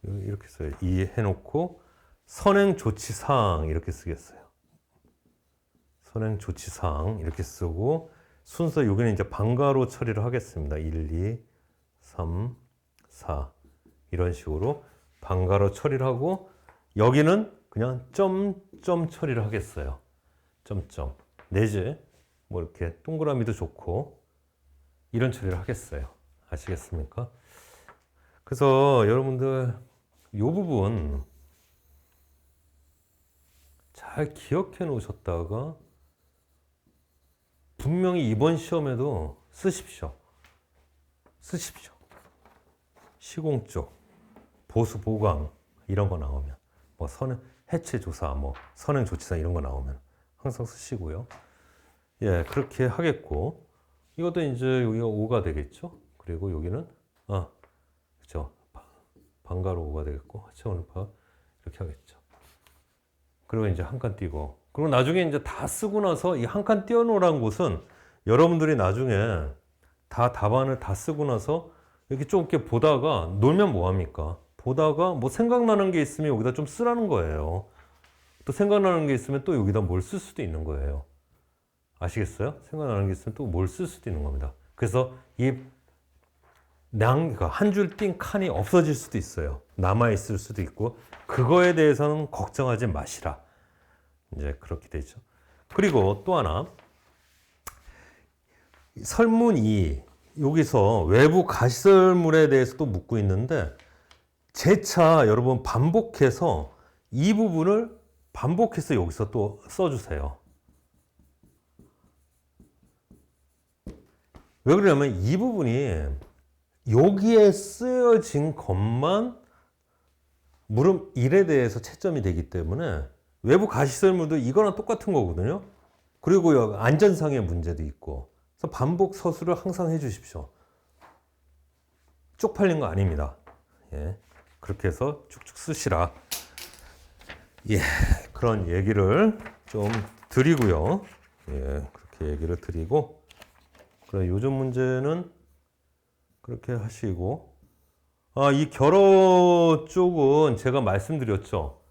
이렇게 써요. 2 해놓고 선행 조치사항 이렇게 쓰겠어요. 선행 조치사항 이렇게 쓰고 순서 여기는 이제 방가로 처리를 하겠습니다. 1, 2, 3, 4 이런 식으로 방가로 처리를 하고 여기는 그냥 점점 처리를 하겠어요. 점점 내지 뭐 이렇게 동그라미도 좋고 이런 처리를 하겠어요. 아시겠습니까? 그래서 여러분들 이 부분 잘 기억해 놓으셨다가 분명히 이번 시험에도 쓰십시오. 쓰십시오. 시공 쪽, 보수 보강 이런 거 나오면 뭐 선행 해체 조사, 뭐 선행 조치사 이런 거 나오면 항상 쓰시고요. 예, 그렇게 하겠고 이것도 이제 여기가 5가 되겠죠. 그리고 여기는 그렇죠. 방가로 5가 되겠고 하체원을 이렇게 하겠죠. 그리고 이제 한 칸 띄고 그리고 나중에 이제 다 쓰고 나서 이 한 칸 띄워놓으란 곳은 여러분들이 나중에 다 답안을 다 쓰고 나서 이렇게 좀 이렇게 보다가 놀면 뭐 합니까? 보다가 뭐 생각나는 게 있으면 여기다 좀 쓰라는 거예요. 또 생각나는 게 있으면 또 여기다 뭘 쓸 수도 있는 거예요. 아시겠어요? 생각나는 게 있으면 또 뭘 쓸 수도 있는 겁니다. 그래서 이 한 줄 띈 칸이 없어질 수도 있어요. 남아있을 수도 있고 그거에 대해서는 걱정하지 마시라. 이제 그렇게 되죠. 그리고 또 하나 설문 2 여기서 외부 가시설물에 대해서도 묻고 있는데 재차 여러분 반복해서 이 부분을 반복해서 여기서 또 써주세요. 왜 그러냐면 이 부분이 여기에 쓰여진 것만 물음 1에 대해서 채점이 되기 때문에 외부 가시설물도 이거랑 똑같은 거거든요. 그리고 여기 안전상의 문제도 있고 그래서 반복 서술을 항상 해주십시오. 쪽팔린 거 아닙니다. 예, 그렇게 해서 쭉쭉 쓰시라. 예, 그런 얘기를 좀 드리고요. 예, 그렇게 얘기를 드리고 그래 요즘 문제는 그렇게 하시고 이 결어 쪽은 제가 말씀드렸죠.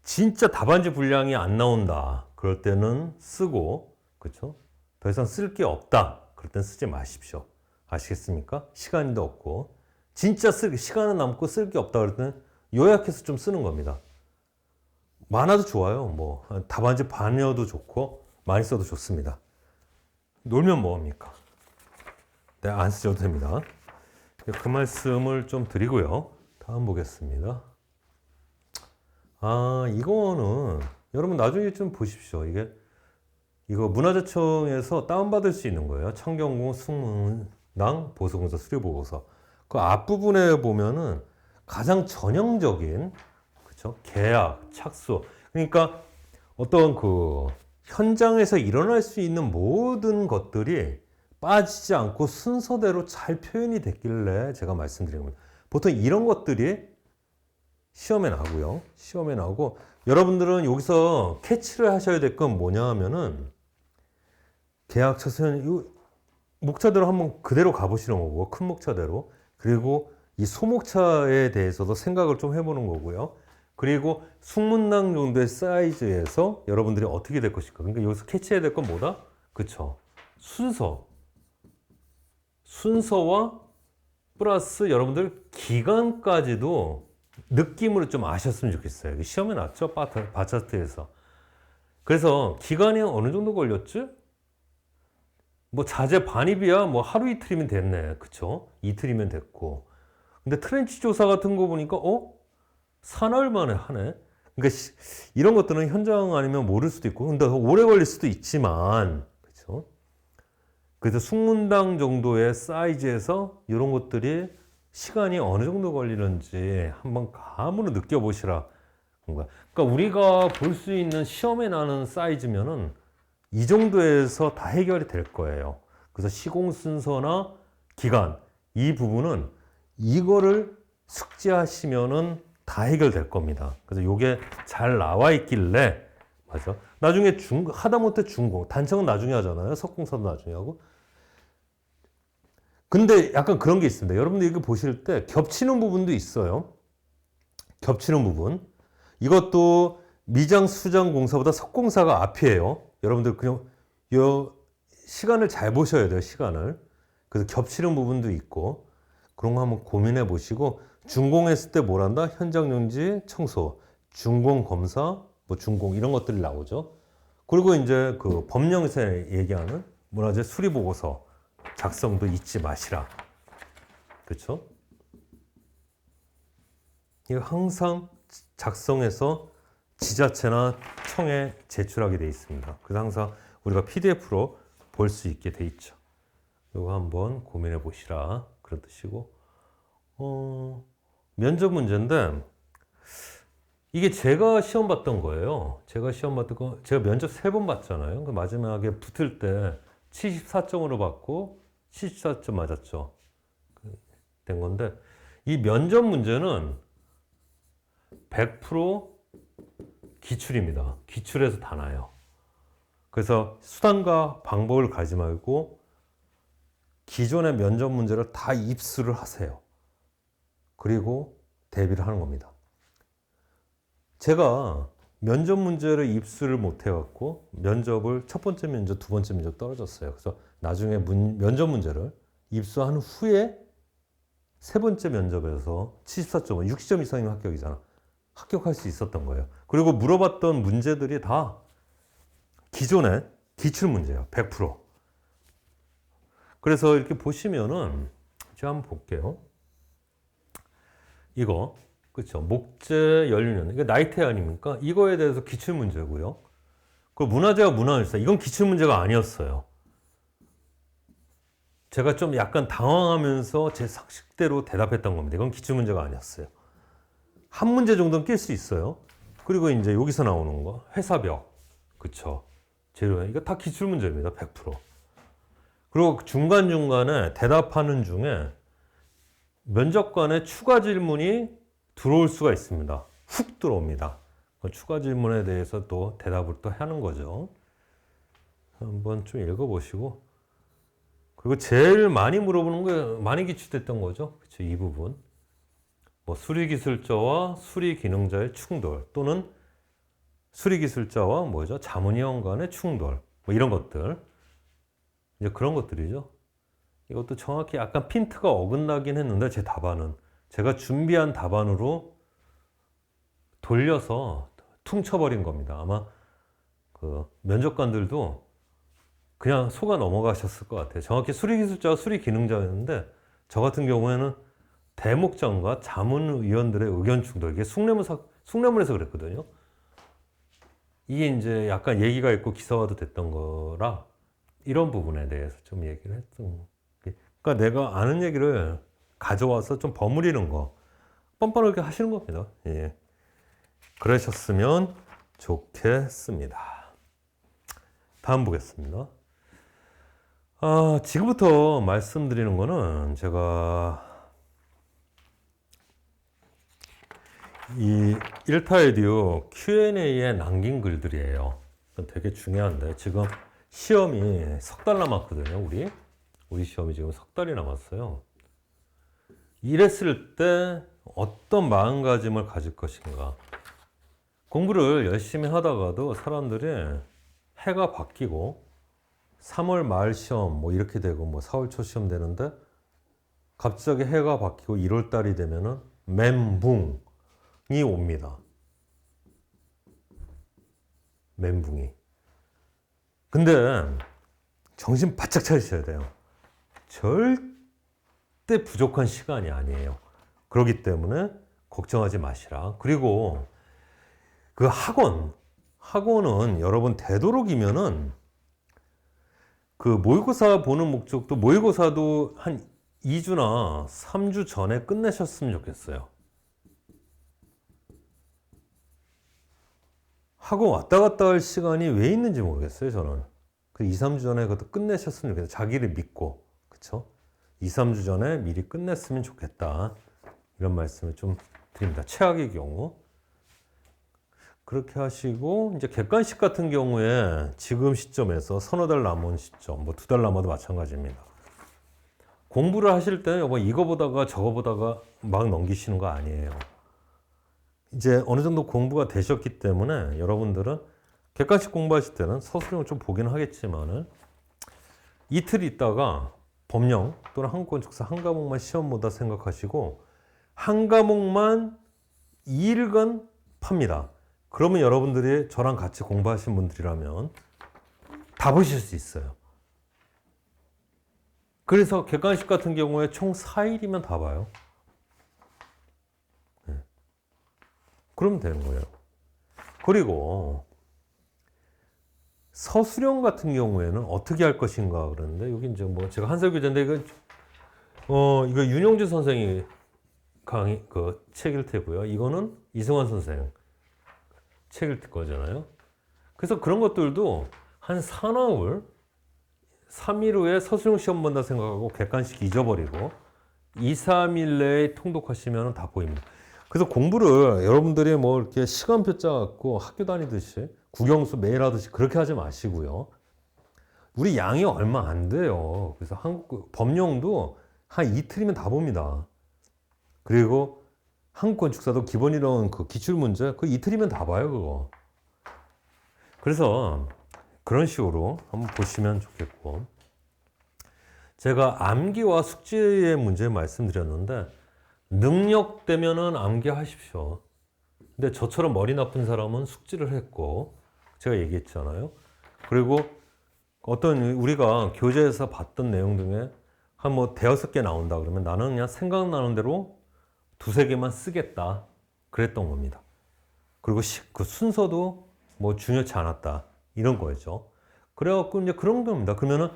진짜 답안지 분량이 안 나온다. 그럴 때는 쓰고 그렇죠? 더 이상 쓸 게 없다. 그럴 땐 쓰지 마십시오. 아시겠습니까? 시간도 없고 진짜 시간은 남고 쓸 게 없다. 그럴 때는 요약해서 좀 쓰는 겁니다. 많아도 좋아요. 뭐 답안지 반여도 좋고 많이 써도 좋습니다. 놀면 뭐합니까? 네, 안 쓰셔도 됩니다. 그 말씀을 좀 드리고요. 다음 보겠습니다. 이거는 여러분 나중에 좀 보십시오. 이거 문화재청에서 다운받을 수 있는 거예요. 창경공 승문당 보수공사 수료보고서. 그 앞부분에 보면은 가장 전형적인 그렇죠? 계약, 착수. 그러니까 어떤 그 현장에서 일어날 수 있는 모든 것들이 빠지지 않고 순서대로 잘 표현이 됐길래 제가 말씀드린 겁니다. 보통 이런 것들이 시험에 나오고요. 시험에 나오고 여러분들은 여기서 캐치를 하셔야 될 건 뭐냐 하면은 계약 착수는 목차대로 한번 그대로 가보시는 거고, 큰 목차대로. 그리고 이 소목차에 대해서도 생각을 좀 해보는 거고요. 그리고 숙문낭 정도의 사이즈에서 여러분들이 어떻게 될 것일까. 그러니까 여기서 캐치해야 될 건 뭐다? 그쵸. 순서와 플러스 여러분들 기간까지도 느낌으로 좀 아셨으면 좋겠어요. 시험에 났죠? 바차트에서. 그래서 기간이 어느 정도 걸렸지? 뭐 자재 반입이야 뭐 하루 이틀이면 됐네. 그쵸? 이틀이면 됐고. 근데 트렌치 조사 같은 거 보니까 사나흘 만에 하네. 그러니까 이런 것들은 현장 아니면 모를 수도 있고 근데 더 오래 걸릴 수도 있지만 그쵸? 그래서 숙문당 정도의 사이즈에서 이런 것들이 시간이 어느 정도 걸리는지 한번 감으로 느껴보시라. 그러니까 우리가 볼 수 있는 시험에 나는 사이즈면은 이 정도에서 다 해결이 될 거예요. 그래서 시공 순서나 기간 이 부분은 이거를 숙지하시면은 다 해결될 겁니다. 그래서 이게 잘 나와 있길래 맞아. 나중에 하다못해 준공 단청은 나중에 하잖아요. 석공사도 나중에 하고. 근데 약간 그런 게 있습니다. 여러분들 이거 보실 때 겹치는 부분도 있어요. 겹치는 부분. 이것도 미장 수장 공사보다 석공사가 앞이에요. 여러분들 그냥 요 시간을 잘 보셔야 돼요. 시간을. 그래서 겹치는 부분도 있고 그런 거 한번 고민해 보시고 준공했을 때 뭘 한다? 현장 용지 청소, 준공 검사, 뭐 준공 이런 것들이 나오죠. 그리고 이제 그 법령에서 얘기하는 문화재 수리 보고서 작성도 잊지 마시라. 그렇죠? 이거 항상 작성해서 지자체나 청에 제출하게 돼 있습니다. 그래서 항상 우리가 PDF로 볼 수 있게 돼 있죠. 이거 한번 고민해 보시라. 그런 뜻이고. 면접 문제인데 이게 제가 시험 봤던 거예요. 제가 시험 봤던 거 제가 면접 3번 봤잖아요. 그 마지막에 붙을 때 74점으로 받고 74점 맞았죠. 된 건데 이 면접 문제는 100% 기출입니다. 기출에서 다 나요. 그래서 수단과 방법을 가지 말고 기존의 면접 문제를 다 입수를 하세요. 그리고 대비를 하는 겁니다. 제가 면접 문제를 입수를 못 해갖고 면접을 첫 번째 면접, 두 번째 면접 떨어졌어요. 그래서 나중에 면접 문제를 입수한 후에 세 번째 면접에서 74점, 60점 이상이면 합격이잖아. 합격할 수 있었던 거예요. 그리고 물어봤던 문제들이 다 기존의 기출 문제예요. 100%. 그래서 이렇게 보시면은 제가 한번 볼게요. 이거 그렇죠. 목재 연륜 이거 나이테 아닙니까? 이거에 대해서 기출 문제고요. 그 문화재와 문화유산 이건 기출 문제가 아니었어요. 제가 좀 약간 당황하면서 제 상식대로 대답했던 겁니다. 이건 기출 문제가 아니었어요. 한 문제 정도는 낄 수 있어요. 그리고 이제 여기서 나오는 거 회사벽 그쵸 재료 이거 다 기출 문제입니다. 100%. 그리고 중간중간에 대답하는 중에 면접관의 추가 질문이 들어올 수가 있습니다. 훅 들어옵니다. 그 추가 질문에 대해서 또 대답을 또 하는 거죠. 한번 좀 읽어보시고 그리고 제일 많이 물어보는 게 많이 기출됐던 거죠. 그쵸 이 부분. 뭐 수리기술자와 수리기능자의 충돌 또는 수리기술자와 뭐죠? 자문위원 간의 충돌 뭐 이런 것들 이제 그런 것들이죠. 이것도 정확히 약간 핀트가 어긋나긴 했는데 제 답안은 제가 준비한 답안으로 돌려서 퉁쳐버린 겁니다. 아마 그 면접관들도 그냥 속아 넘어가셨을 것 같아요. 정확히 수리기술자와 수리기능자였는데 저 같은 경우에는 대목장과 자문위원들의 의견 충돌 이게 숭례문에서 그랬거든요. 이게 이제 약간 얘기가 있고 기사화도 됐던 거라 이런 부분에 대해서 좀 얘기를 했던 그러니까 내가 아는 얘기를 가져와서 좀 버무리는 거 뻔뻔하게 하시는 겁니다. 예. 그러셨으면 좋겠습니다. 다음 보겠습니다. 지금부터 말씀드리는 거는 제가 이 1타 에듀 Q&A에 남긴 글들이에요. 되게 중요한데 지금 시험이 석 달 남았거든요. 우리 우리 시험이 지금 석 달이 남았어요. 이랬을 때 어떤 마음가짐을 가질 것인가. 공부를 열심히 하다가도 사람들이 해가 바뀌고 3월 말 시험 뭐 이렇게 되고 뭐 4월 초 시험 되는데 갑자기 해가 바뀌고 1월 달이 되면은 멘붕이 옵니다. 멘붕이. 근데 정신 바짝 차리셔야 돼요. 절대 부족한 시간이 아니에요. 그렇기 때문에 걱정하지 마시라. 그리고 그 학원은 여러분 되도록이면은 그 모의고사 보는 목적도 모의고사도 한 2주나 3주 전에 끝내셨으면 좋겠어요. 학원 왔다 갔다 할 시간이 왜 있는지 모르겠어요, 저는. 그 2, 3주 전에 그것도 끝내셨으면 좋겠어요. 자기를 믿고. 그쵸? 2, 3주 전에 미리 끝냈으면 좋겠다. 이런 말씀을 좀 드립니다. 최악의 경우. 그렇게 하시고, 이제 객관식 같은 경우에 지금 시점에서 서너 달 남은 시점, 뭐 2달 남아도 마찬가지입니다. 공부를 하실 때는 뭐 이거 보다가 저거 보다가 막 넘기시는 거 아니에요. 이제 어느 정도 공부가 되셨기 때문에 여러분들은 객관식 공부하실 때는 서술형을 좀 보긴 하겠지만은 이틀 있다가 법령 또는 한국건축사 한 과목만 시험 보다 생각하시고 한 과목만 2일간 팝니다. 그러면 여러분들이 저랑 같이 공부하신 분들이라면 다 보실 수 있어요. 그래서 객관식 같은 경우에 총 4일이면 다 봐요. 네. 그러면 되는 거예요. 그리고 서술형 같은 경우에는 어떻게 할 것인가 그러는데 여기 이제 뭐 제가 한설 교재인데 이거 윤용주 선생이 강의 그 책일 테고요. 이거는 이승환 선생 책일 거잖아요. 그래서 그런 것들도 한 사나흘 3일 후에 서술형 시험 본다 생각하고 객관식 잊어버리고 2, 3일 내에 통독하시면 다 보입니다. 그래서 공부를 여러분들이 뭐 이렇게 시간표 짜갖고 학교 다니듯이 국영수 매일 하듯이 그렇게 하지 마시고요. 우리 양이 얼마 안 돼요. 그래서 한국 법령도 한 이틀이면 다 봅니다. 그리고 한국건축사도 기본이론 그 기출문제 그 이틀이면 다 봐요, 그거. 그래서 그런 식으로 한번 보시면 좋겠고, 제가 암기와 숙지의 문제 말씀드렸는데 능력되면은 암기하십시오. 근데 저처럼 머리 나쁜 사람은 숙지를 했고 제가 얘기했잖아요. 그리고 어떤 우리가 교재에서 봤던 내용 중에 한 뭐 대여섯 개 나온다 그러면 나는 그냥 생각나는 대로 두세 개만 쓰겠다 그랬던 겁니다. 그리고 그 순서도 뭐 중요치 않았다 이런 거였죠. 그래갖고 이제 그런 겁니다. 그러면은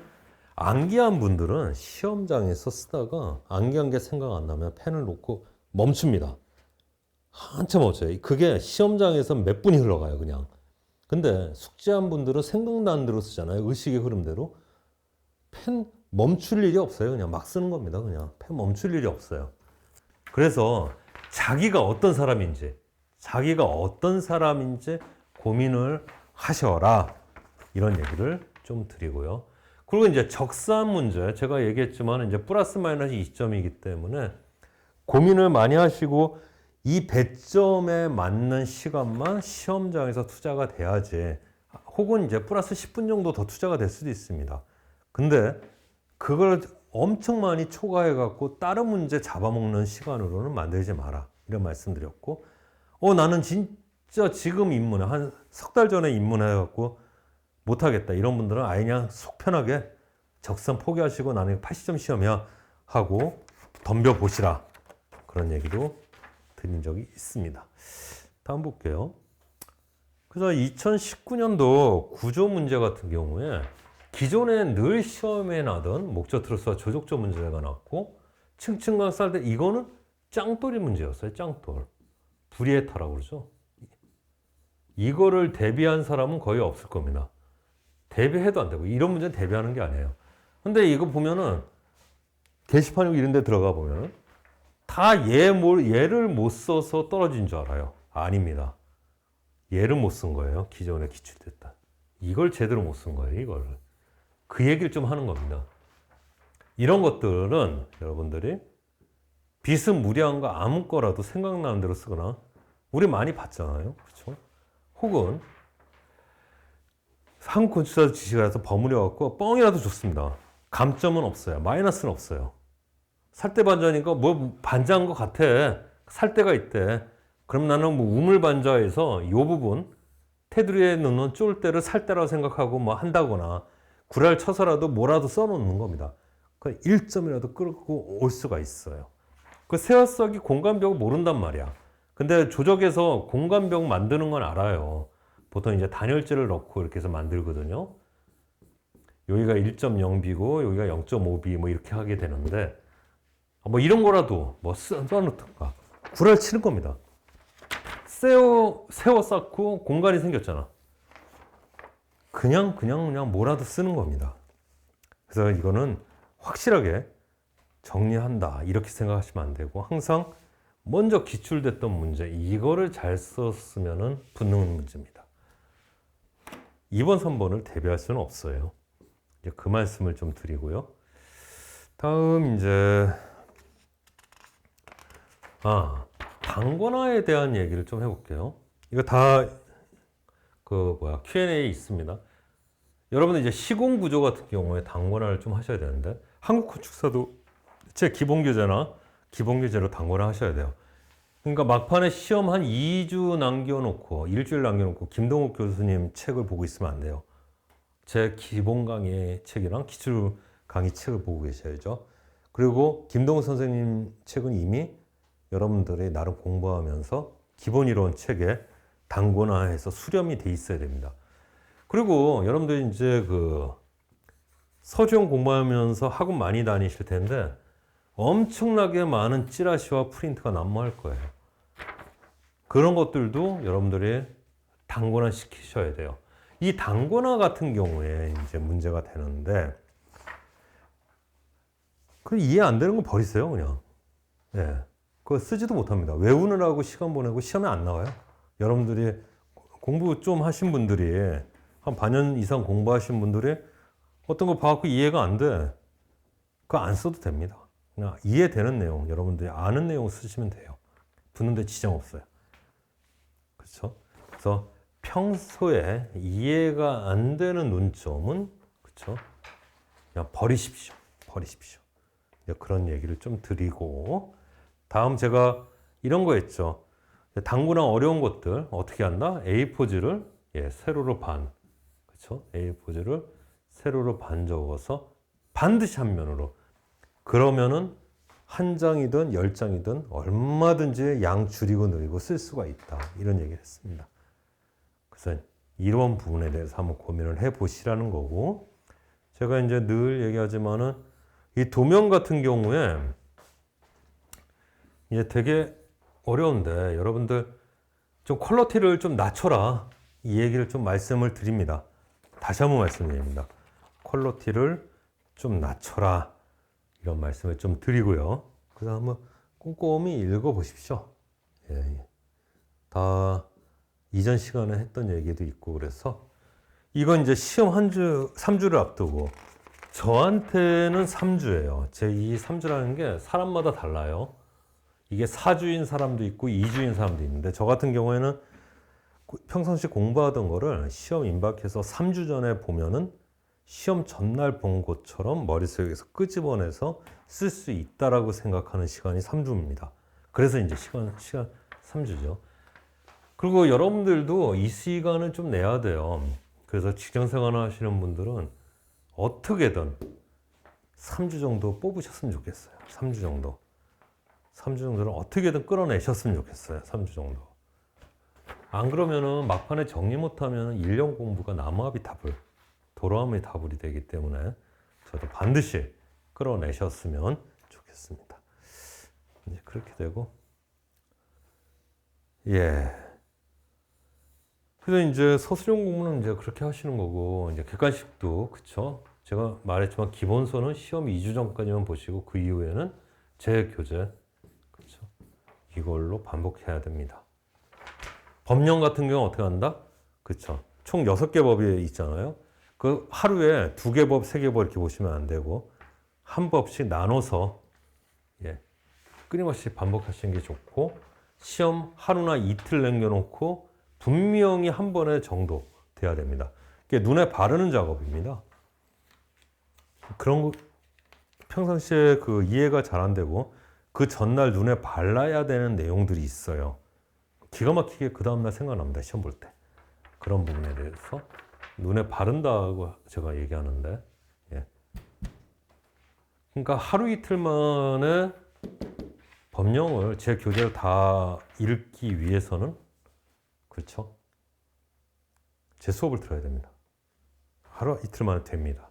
암기한 분들은 시험장에서 쓰다가 암기한 게 생각 안 나면 펜을 놓고 멈춥니다. 한참 멈춰요. 그게 시험장에서 몇 분이 흘러가요, 그냥. 근데 숙제한 분들은 생각나는 대로 쓰잖아요. 의식의 흐름대로. 펜 멈출 일이 없어요. 그냥 막 쓰는 겁니다. 그냥 펜 멈출 일이 없어요. 그래서 자기가 어떤 사람인지 고민을 하셔라. 이런 얘기를 좀 드리고요. 그리고 이제 적산 문제, 제가 얘기했지만 이제 플러스 마이너스 20점이기 때문에 고민을 많이 하시고 이 배점에 맞는 시간만 시험장에서 투자가 돼야지, 혹은 이제 플러스 10분 정도 더 투자가 될 수도 있습니다. 근데 그걸 엄청 많이 초과해 갖고 다른 문제 잡아먹는 시간으로는 만들지 마라. 이런 말씀드렸고, 나는 진짜 지금 입문해, 한 석 달 전에 입문해 갖고 못하겠다. 이런 분들은 아예 그냥 속 편하게 적산 포기하시고 나는 80점 시험이야 하고 덤벼보시라. 그런 얘기도 드린 적이 있습니다. 다음 볼게요. 그래서 2019년도 구조 문제 같은 경우에 기존에 늘 시험에 나던 목적 트러스와 조족조 문제가 났고 층층강 쌓을 때 이거는 짱돌이 문제였어요. 짱돌. 브리에타라고 그러죠. 이거를 대비한 사람은 거의 없을 겁니다. 대비해도 안 되고 이런 문제는 대비하는 게 아니에요. 근데 이거 보면은 게시판 이런 데 들어가 보면은 다 얘를 못 써서 떨어진 줄 알아요. 아닙니다. 얘를 못 쓴 거예요. 기존에 기출됐다. 이걸 제대로 못 쓴 거예요. 이거를. 그 얘기를 좀 하는 겁니다. 이런 것들은 여러분들이 비스무리한 거 아무 거라도 생각나는 대로 쓰거나 우리 많이 봤잖아요. 그렇죠? 혹은 한국 건축사 지시가 해서 버무려 갖고 뻥이라도 좋습니다. 감점은 없어요. 마이너스는 없어요. 살대 반자니까 뭐 반자인 것 같아. 살 때가 있대. 그럼 나는 뭐 우물반자에서 이 부분 테두리에 넣는 쫄대를 살대라고 생각하고 뭐 한다거나 구랄 쳐서라도 뭐라도 써놓는 겁니다. 그 1점이라도 끌고 올 수가 있어요. 그 세화석이 공간벽을 모른단 말이야. 근데 조적에서 공간벽 만드는 건 알아요. 보통 이제 단열재를 넣고 이렇게 해서 만들거든요. 여기가 1.0B고 여기가 0.5B 뭐 이렇게 하게 되는데 뭐 이런 거라도 뭐 써놓든가 구랄 치는 겁니다. 세워 쌓고 공간이 생겼잖아. 그냥 뭐라도 쓰는 겁니다. 그래서 이거는 확실하게 정리한다 이렇게 생각하시면 안 되고 항상 먼저 기출됐던 문제 이거를 잘 썼으면 붙는 문제입니다. 2번, 3번을 대비할 수는 없어요. 이제 그 말씀을 좀 드리고요. 다음 이제 단권화에 대한 얘기를 좀 해볼게요. 이거 다 Q&A 있습니다. 여러분들 이제 시공 구조 같은 경우에 단권화를 좀 하셔야 되는데 한국 건축사도 제 기본 교재로 단권화 하셔야 돼요. 그러니까 막판에 시험 한 2주 남겨놓고 일주일 남겨놓고 김동욱 교수님 책을 보고 있으면 안 돼요. 제 기본 강의 책이랑 기출 강의 책을 보고 계셔야죠. 그리고 김동욱 선생님 책은 이미 여러분들이 나름 공부하면서 기본 이론 책에 단권화해서 수렴이 돼 있어야 됩니다. 그리고 여러분들이 이제 서주형 공부하면서 학원 많이 다니실 텐데 엄청나게 많은 찌라시와 프린트가 난무할 거예요. 그런 것들도 여러분들이 단권화 시키셔야 돼요. 이 단권화 같은 경우에 이제 문제가 되는데 그 이해 안 되는 거 버리세요, 그냥. 예. 그거 쓰지도 못합니다. 외우느라고 시간 보내고 시험에 안 나와요. 여러분들이 공부 좀 하신 분들이 한 반년 이상 공부하신 분들이 어떤 거 봐갖고 이해가 안 돼. 그거 안 써도 됩니다. 그냥 이해되는 내용, 여러분들이 아는 내용 쓰시면 돼요. 붙는데 지장 없어요. 그렇죠? 그래서 평소에 이해가 안 되는 논점은 그렇죠? 그냥 버리십시오. 그런 얘기를 좀 드리고 다음 제가 이런 거 했죠. 단권화 어려운 것들 어떻게 한다? A4지를 세로로 반, 그렇죠? A4지를 세로로 반 적어서 반드시 한 면으로. 그러면은 한 장이든 10장이든 얼마든지 양 줄이고 늘리고 쓸 수가 있다. 이런 얘기를 했습니다. 그래서 이런 부분에 대해서 한번 고민을 해 보시라는 거고, 제가 이제 늘 얘기하지만은 이 도면 같은 경우에 이게 되게 어려운데 여러분들 좀 퀄리티를 좀 낮춰라. 이 얘기를 좀 말씀을 드립니다. 다시 한번 말씀드립니다. 퀄리티를 좀 낮춰라. 이런 말씀을 좀 드리고요. 그래서 한번 꼼꼼히 읽어보십시오. 다 이전 시간에 했던 얘기도 있고 그래서 이건 이제 시험 3주를 앞두고 저한테는 3주예요. 제 이 3주라는 게 사람마다 달라요. 이게 4주인 사람도 있고 2주인 사람도 있는데 저 같은 경우에는 평상시 공부하던 거를 시험 임박해서 3주 전에 보면은 시험 전날 본 것처럼 머릿속에서 끄집어내서 쓸 수 있다라고 생각하는 시간이 3주입니다. 그래서 이제 시간 3주죠. 그리고 여러분들도 이 시간을 좀 내야 돼요. 그래서 직장생활 하시는 분들은 어떻게든 3주 정도 뽑으셨으면 좋겠어요. 3주 정도. 3주 정도를 어떻게든 끌어내셨으면 좋겠어요. 3주 정도. 안 그러면은 막판에 정리 못하면 1년 공부가 나무합이 도로함이 다불이 되기 때문에 저도 반드시 끌어내셨으면 좋겠습니다. 이제 그렇게 되고, 그래서 이제 서술형 공부는 이제 그렇게 하시는 거고, 이제 객관식도, 그쵸? 제가 말했지만 기본서는 시험 2주 전까지만 보시고, 그 이후에는 제 교재, 그쵸? 이걸로 반복해야 됩니다. 법령 같은 경우는 어떻게 한다? 그쵸? 총 6개 법이 있잖아요. 그 하루에 2개 법, 3개 법 이렇게 보시면 안 되고, 한 법씩 나눠서 끊임없이 반복하시는 게 좋고, 시험 하루나 이틀 남겨놓고 분명히 한 번에 정도 돼야 됩니다. 이게 눈에 바르는 작업입니다. 그런 거 평상시에 그 이해가 잘 안 되고 그 전날 눈에 발라야 되는 내용들이 있어요. 기가 막히게 그 다음날 생각납니다. 시험 볼 때. 그런 부분에 대해서 눈에 바른다고 제가 얘기하는데, 그러니까 하루 이틀 만에 법령을 제 교재를 다 읽기 위해서는, 그렇죠? 제 수업을 들어야 됩니다. 하루 이틀 만에 됩니다.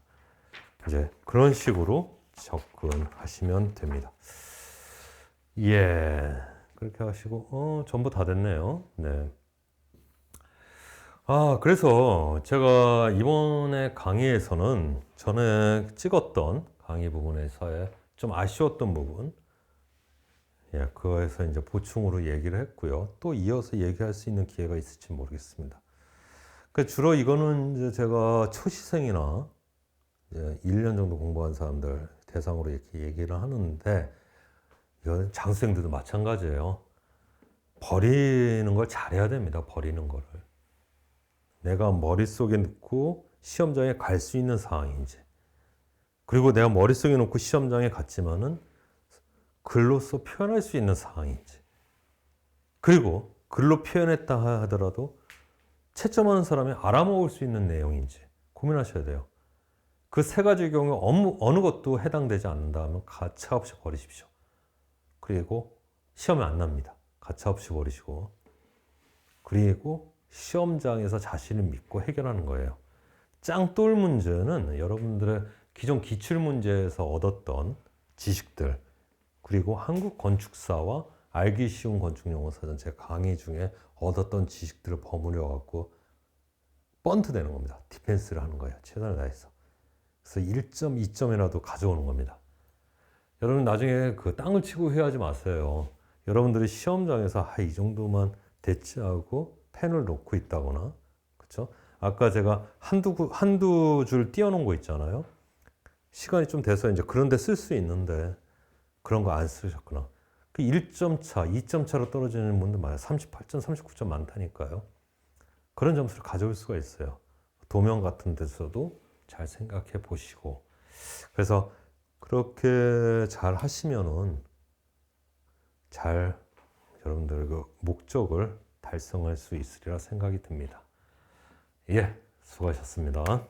이제 그런 식으로 접근하시면 됩니다. 그렇게 하시고, 전부 다 됐네요. 네. 그래서 제가 이번에 강의에서는 전에 찍었던 강의 부분에서의 좀 아쉬웠던 부분, 그거에서 이제 보충으로 얘기를 했고요. 또 이어서 얘기할 수 있는 기회가 있을지 모르겠습니다. 주로 이거는 이제 제가 초시생이나 1년 정도 공부한 사람들 대상으로 이렇게 얘기를 하는데, 이건 장수생들도 마찬가지예요. 버리는 걸 잘해야 됩니다. 버리는 거를. 내가 머릿속에 넣고 시험장에 갈 수 있는 상황인지, 그리고 내가 머릿속에 넣고 시험장에 갔지만은 글로써 표현할 수 있는 상황인지, 그리고 글로 표현했다 하더라도 채점하는 사람이 알아먹을 수 있는 내용인지 고민하셔야 돼요. 그 세 가지 경우 어느 것도 해당되지 않는다면 가차없이 버리십시오. 그리고 시험에 안 납니다. 가차없이 버리시고, 그리고 시험장에서 자신을 믿고 해결하는 거예요. 짱돌 문제는 여러분들의 기존 기출문제에서 얻었던 지식들, 그리고 한국 건축사와 알기 쉬운 건축용어사전 제 강의 중에 얻었던 지식들을 버무려 갖고 번트 되는 겁니다. 디펜스를 하는 거예요. 최선을 다해서. 그래서 1점, 2점이라도 가져오는 겁니다. 여러분 나중에 그 땅을 치고 후회하지 마세요. 여러분들이 시험장에서 이 정도만 됐지 하고 펜을 놓고 있다거나, 그렇죠? 아까 제가 한두 줄 띄워놓은 거 있잖아요. 시간이 좀 돼서 이제 그런 데 쓸 수 있는데 그런 거 안 쓰셨구나. 그 1점 차, 2점 차로 떨어지는 분들 많아요. 38점, 39점 많다니까요. 그런 점수를 가져올 수가 있어요. 도면 같은 데서도 잘 생각해 보시고. 그래서 그렇게 잘 하시면은 잘 여러분들 그 목적을 달성할 수 있으리라 생각이 듭니다. 수고하셨습니다.